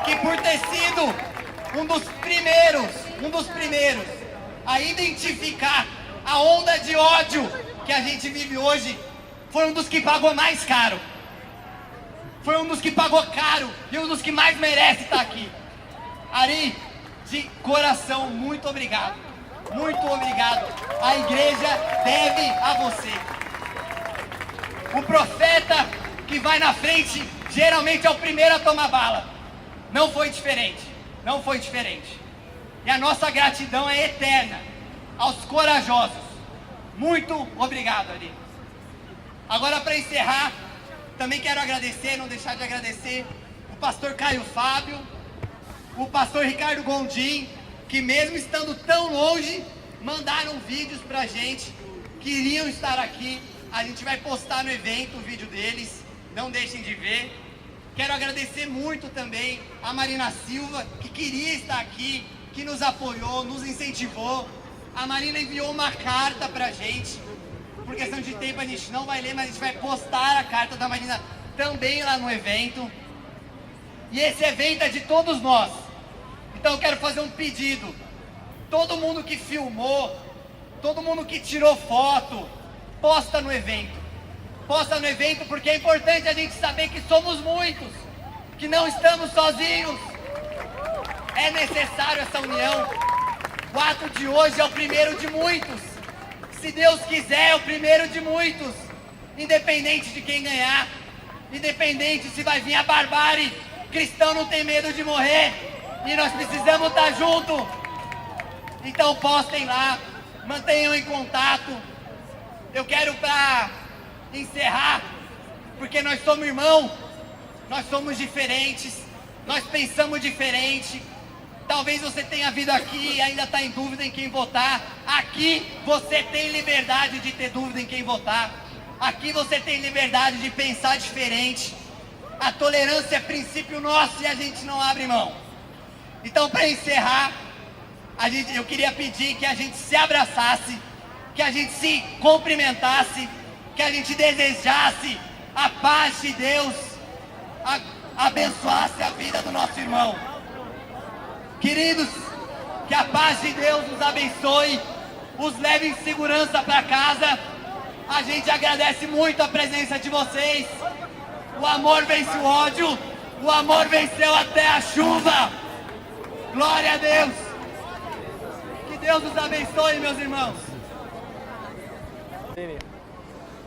que por ter sido um dos primeiros a identificar a onda de ódio que a gente vive hoje, foi um dos que pagou mais caro. Foi um dos que pagou caro e um dos que mais merece estar aqui. Ari, de coração, muito obrigado. Muito obrigado. A igreja deve a você. O profeta que vai na frente geralmente é o primeiro a tomar bala. Não foi diferente. Não foi diferente. E a nossa gratidão é eterna aos corajosos. Muito obrigado, Ari. Agora, para encerrar, também quero agradecer, não deixar de agradecer, o pastor Caio Fábio, o pastor Ricardo Gondim, que mesmo estando tão longe, mandaram vídeos pra gente, queriam estar aqui. A gente vai postar no evento o vídeo deles, não deixem de ver. Quero agradecer muito também a Marina Silva, que queria estar aqui, que nos apoiou, nos incentivou. A Marina enviou uma carta pra gente. Por questão de tempo a gente não vai ler, mas a gente vai postar a carta da Marina também lá no evento. E esse evento é de todos nós. Então eu quero fazer um pedido. Todo mundo que filmou, todo mundo que tirou foto, posta no evento. Posta no evento, porque é importante a gente saber que somos muitos, que não estamos sozinhos. É necessário essa união. O ato de hoje é o primeiro de muitos. Se Deus quiser, é o primeiro de muitos. Independente de quem ganhar, independente se vai vir a barbárie, cristão não tem medo de morrer. E nós precisamos estar juntos. Então postem lá, mantenham em contato. Eu quero para encerrar, porque nós somos irmãos, nós somos diferentes, nós pensamos diferente. Talvez você tenha vindo aqui e ainda está em dúvida em quem votar. Aqui você tem liberdade de ter dúvida em quem votar. Aqui você tem liberdade de pensar diferente. A tolerância é princípio nosso e a gente não abre mão. Então, para encerrar, eu queria pedir que a gente se abraçasse, que a gente se cumprimentasse, que a gente desejasse a paz de Deus abençoasse a vida do nosso irmão. Queridos, que a paz de Deus os abençoe, os leve em segurança para casa. A gente agradece muito a presença de vocês. O amor vence o ódio, o amor venceu até a chuva. Glória a Deus. Que Deus os abençoe, meus irmãos.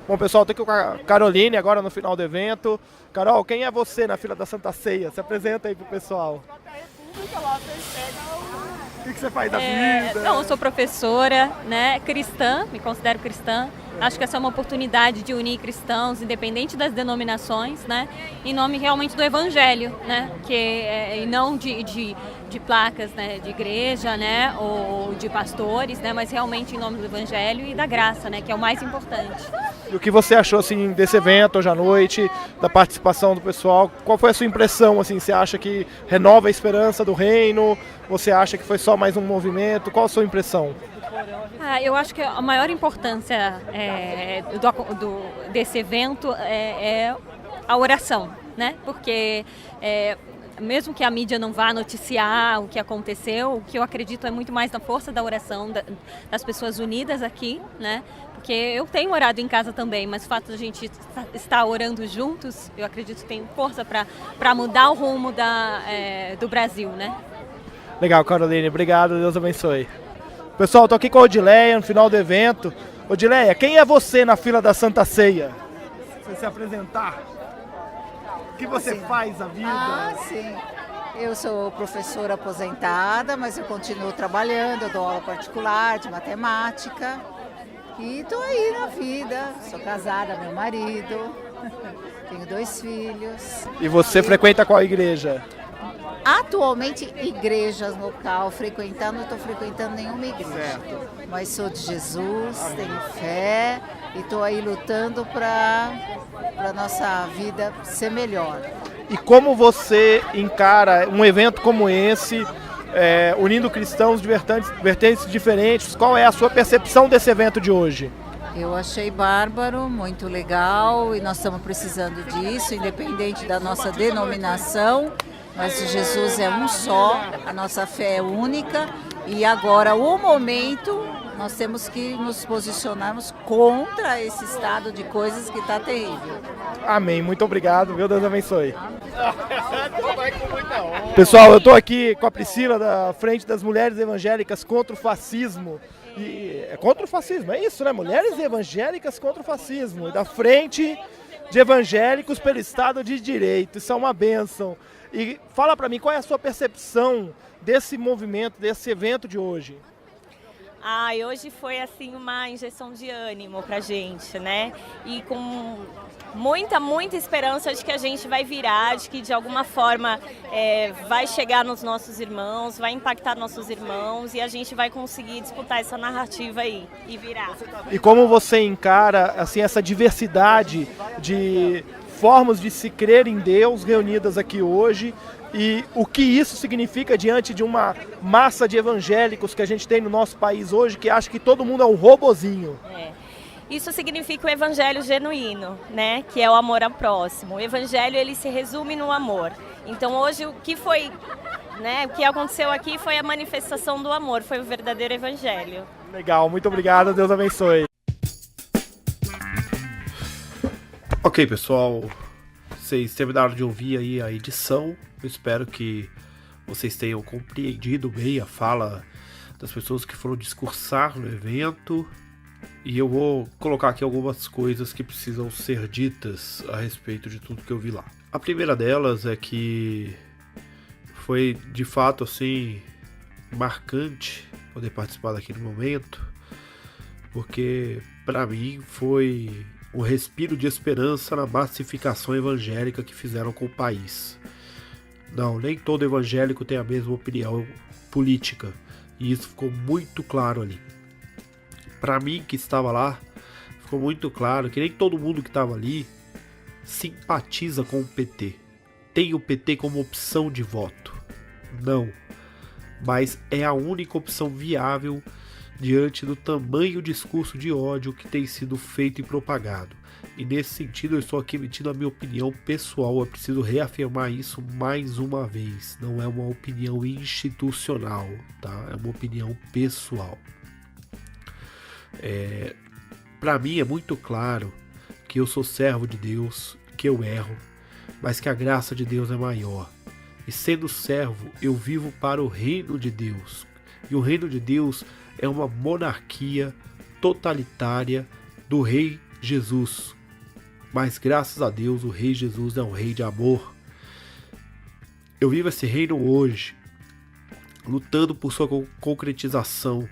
Bom, pessoal, tô aqui com a Caroline agora no final do evento. Carol, quem é você na fila da Santa Ceia? Se apresenta aí pro pessoal. O que você faz da vida? Não, eu sou professora, né, cristã, me considero cristã. Acho que essa é uma oportunidade de unir cristãos, independente das denominações, né, em nome realmente do Evangelho, né, e não de placas, né, de igreja, né, ou de pastores, né, mas realmente em nome do Evangelho e da graça, né, que é o mais importante. E o que você achou assim desse evento hoje à noite, da participação do pessoal? Qual foi a sua impressão? Assim, você acha que renova a esperança do reino? Você acha que foi só mais um movimento? Qual a sua impressão? Eu acho que a maior importância desse evento é a oração, né? Porque mesmo que a mídia não vá noticiar o que aconteceu, o que eu acredito é muito mais na força da oração das pessoas unidas aqui, né? Porque eu tenho orado em casa também, mas o fato de a gente estar orando juntos, eu acredito que tem força para mudar o rumo do Brasil, né? Legal, Caroline, obrigado, Deus abençoe. Pessoal, tô aqui com a Odileia no final do evento. Odileia, quem é você na fila da Santa Ceia? Você se apresentar? O que você faz na vida? Sim. Eu sou professora aposentada, mas eu continuo trabalhando, eu dou aula particular de matemática. E tô aí na vida, sou casada, meu marido, tenho 2 filhos. E você frequenta qual igreja? Atualmente, igrejas no local, não estou frequentando nenhuma igreja. Certo. Mas sou de Jesus, tenho fé e estou aí lutando para a nossa vida ser melhor. E como você encara um evento como esse, unindo cristãos de vertentes diferentes? Qual é a sua percepção desse evento de hoje? Eu achei bárbaro, muito legal, e nós estamos precisando disso, independente da nossa denominação. Mas Jesus é um só, a nossa fé é única e agora o momento nós temos que nos posicionarmos contra esse estado de coisas que está terrível. Amém, muito obrigado, meu Deus abençoe. Pessoal, eu estou aqui com a Priscila da Frente das Mulheres Evangélicas contra o Fascismo. E é contra o fascismo, é isso, né? Mulheres Evangélicas contra o Fascismo, e da Frente de Evangélicos pelo Estado de Direito, isso é uma bênção. E fala para mim, qual é a sua percepção desse movimento, desse evento de hoje? Hoje foi assim uma injeção de ânimo pra gente, né? E com muita esperança de que a gente vai virar, de que de alguma forma vai chegar nos nossos irmãos, vai impactar nossos irmãos e a gente vai conseguir disputar essa narrativa aí e virar. E como você encara assim, essa diversidade de formas de se crer em Deus reunidas aqui hoje e o que isso significa diante de uma massa de evangélicos que a gente tem no nosso país hoje que acha que todo mundo é um robozinho? Isso significa o evangelho genuíno, né? Que é o amor ao próximo. O evangelho ele se resume no amor. Então hoje o que foi, né? O que aconteceu aqui foi a manifestação do amor, foi o verdadeiro evangelho. Legal, muito obrigado, Deus abençoe. Ok, pessoal, vocês terminaram de ouvir aí a edição. Eu espero que vocês tenham compreendido bem a fala das pessoas que foram discursar no evento. E eu vou colocar aqui algumas coisas que precisam ser ditas a respeito de tudo que eu vi lá. A primeira delas é que foi de fato assim marcante poder participar daquele momento, porque para mim foi um respiro de esperança na massificação evangélica que fizeram com o país. Não, nem todo evangélico tem a mesma opinião política, e isso ficou muito claro ali. Para mim que estava lá, ficou muito claro que nem todo mundo que estava ali simpatiza com o PT. Tem o PT como opção de voto. Não. Mas é a única opção viável diante do tamanho discurso de ódio que tem sido feito e propagado. E nesse sentido eu estou aqui emitindo a minha opinião pessoal. Eu preciso reafirmar isso mais uma vez. Não é uma opinião institucional, tá? É uma opinião pessoal. Para mim é muito claro que eu sou servo de Deus, que eu erro, mas que a graça de Deus é maior. E sendo servo, eu vivo para o reino de Deus. E o reino de Deus é uma monarquia totalitária do Rei Jesus. Mas graças a Deus, o Rei Jesus é um rei de amor. Eu vivo esse reino hoje, lutando por sua concretização.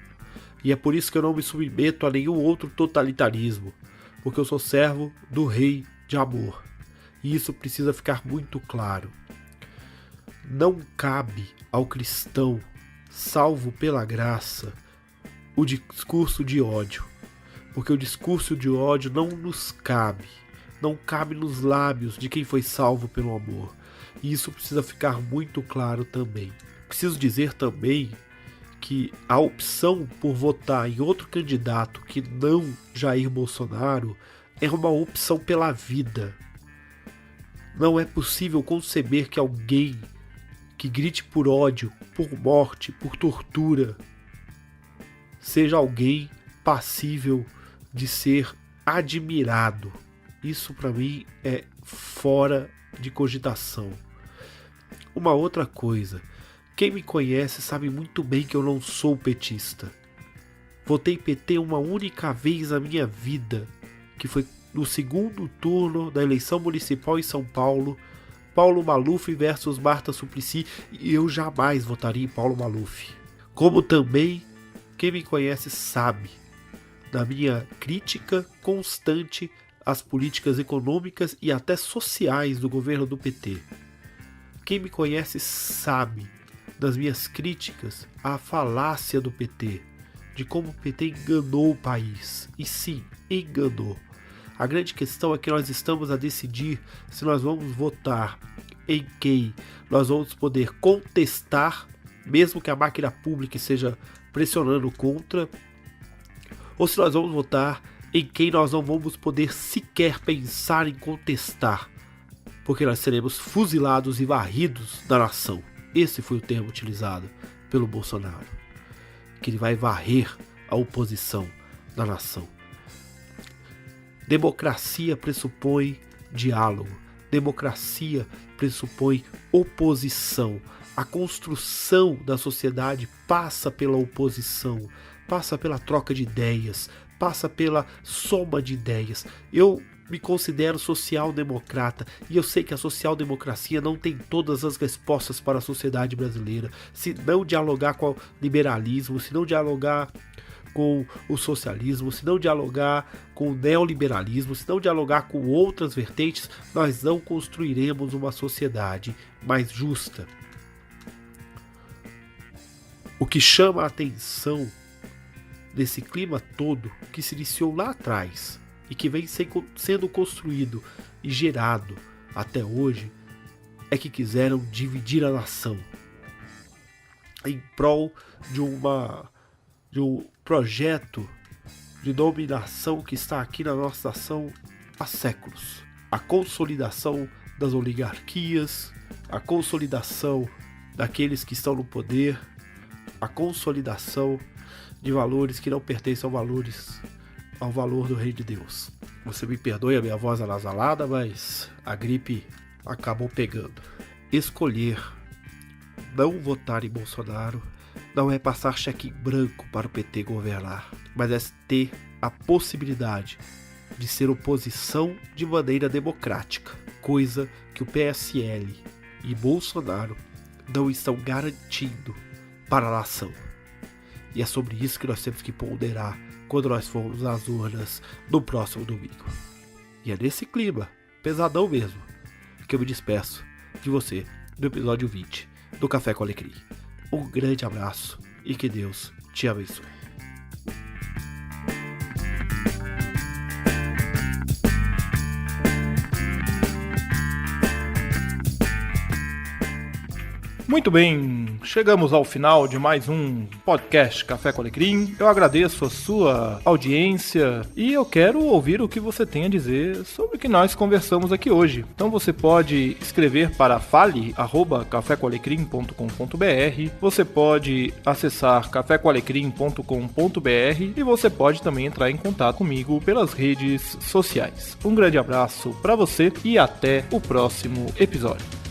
E é por isso que eu não me submeto a nenhum outro totalitarismo, porque eu sou servo do Rei de amor. E isso precisa ficar muito claro. Não cabe ao cristão, salvo pela graça, o discurso de ódio. Porque o discurso de ódio não nos cabe. Não cabe nos lábios de quem foi salvo pelo amor. E isso precisa ficar muito claro também. Preciso dizer também que a opção por votar em outro candidato que não Jair Bolsonaro é uma opção pela vida. Não é possível conceber que alguém que grite por ódio, por morte, por tortura, seja alguém passível de ser admirado. Isso para mim é fora de cogitação. Uma outra coisa, quem me conhece sabe muito bem que eu não sou petista. Votei PT uma única vez na minha vida, que foi no segundo turno da eleição municipal em São Paulo, Paulo Maluf versus Marta Suplicy, e eu jamais votaria em Paulo Maluf. Como também, quem me conhece sabe da minha crítica constante às políticas econômicas e até sociais do governo do PT. Quem me conhece sabe das minhas críticas à falácia do PT, de como o PT enganou o país. E sim, enganou. A grande questão é que nós estamos a decidir se nós vamos votar em quem nós vamos poder contestar, mesmo que a máquina pública esteja pressionando contra, ou se nós vamos votar em quem nós não vamos poder sequer pensar em contestar, porque nós seremos fuzilados e varridos da nação. Esse foi o termo utilizado pelo Bolsonaro, que ele vai varrer a oposição da nação. Democracia pressupõe diálogo, democracia pressupõe oposição. A construção da sociedade passa pela oposição, passa pela troca de ideias, passa pela soma de ideias. Eu me considero social-democrata e eu sei que a social-democracia não tem todas as respostas para a sociedade brasileira. Se não dialogar com o liberalismo, se não dialogar com o socialismo, se não dialogar com o neoliberalismo, se não dialogar com outras vertentes, nós não construiremos uma sociedade mais justa. O que chama a atenção desse clima todo que se iniciou lá atrás e que vem sendo construído e gerado até hoje é que quiseram dividir a nação em prol de um projeto de dominação que está aqui na nossa nação há séculos. A consolidação das oligarquias, a consolidação daqueles que estão no poder, a consolidação de valores que não pertencem ao valor do Rei de Deus. Você me perdoe a minha voz anasalada, mas a gripe acabou pegando. Escolher não votar em Bolsonaro não é passar cheque em branco para o PT governar, mas é ter a possibilidade de ser oposição de maneira democrática, coisa que o PSL e Bolsonaro não estão garantindo para a nação. E é sobre isso que nós temos que ponderar quando nós formos às urnas no próximo domingo. E é nesse clima, pesadão mesmo, que eu me despeço de você no episódio 20 do Café com Alecrim. Um grande abraço e que Deus te abençoe. Muito bem, chegamos ao final de mais um podcast Café com Alecrim. Eu agradeço a sua audiência e eu quero ouvir o que você tem a dizer sobre o que nós conversamos aqui hoje. Então você pode escrever para fale@cafecoalecrim.com.br, você pode acessar cafecoalecrim.com.br e você pode também entrar em contato comigo pelas redes sociais. Um grande abraço para você e até o próximo episódio.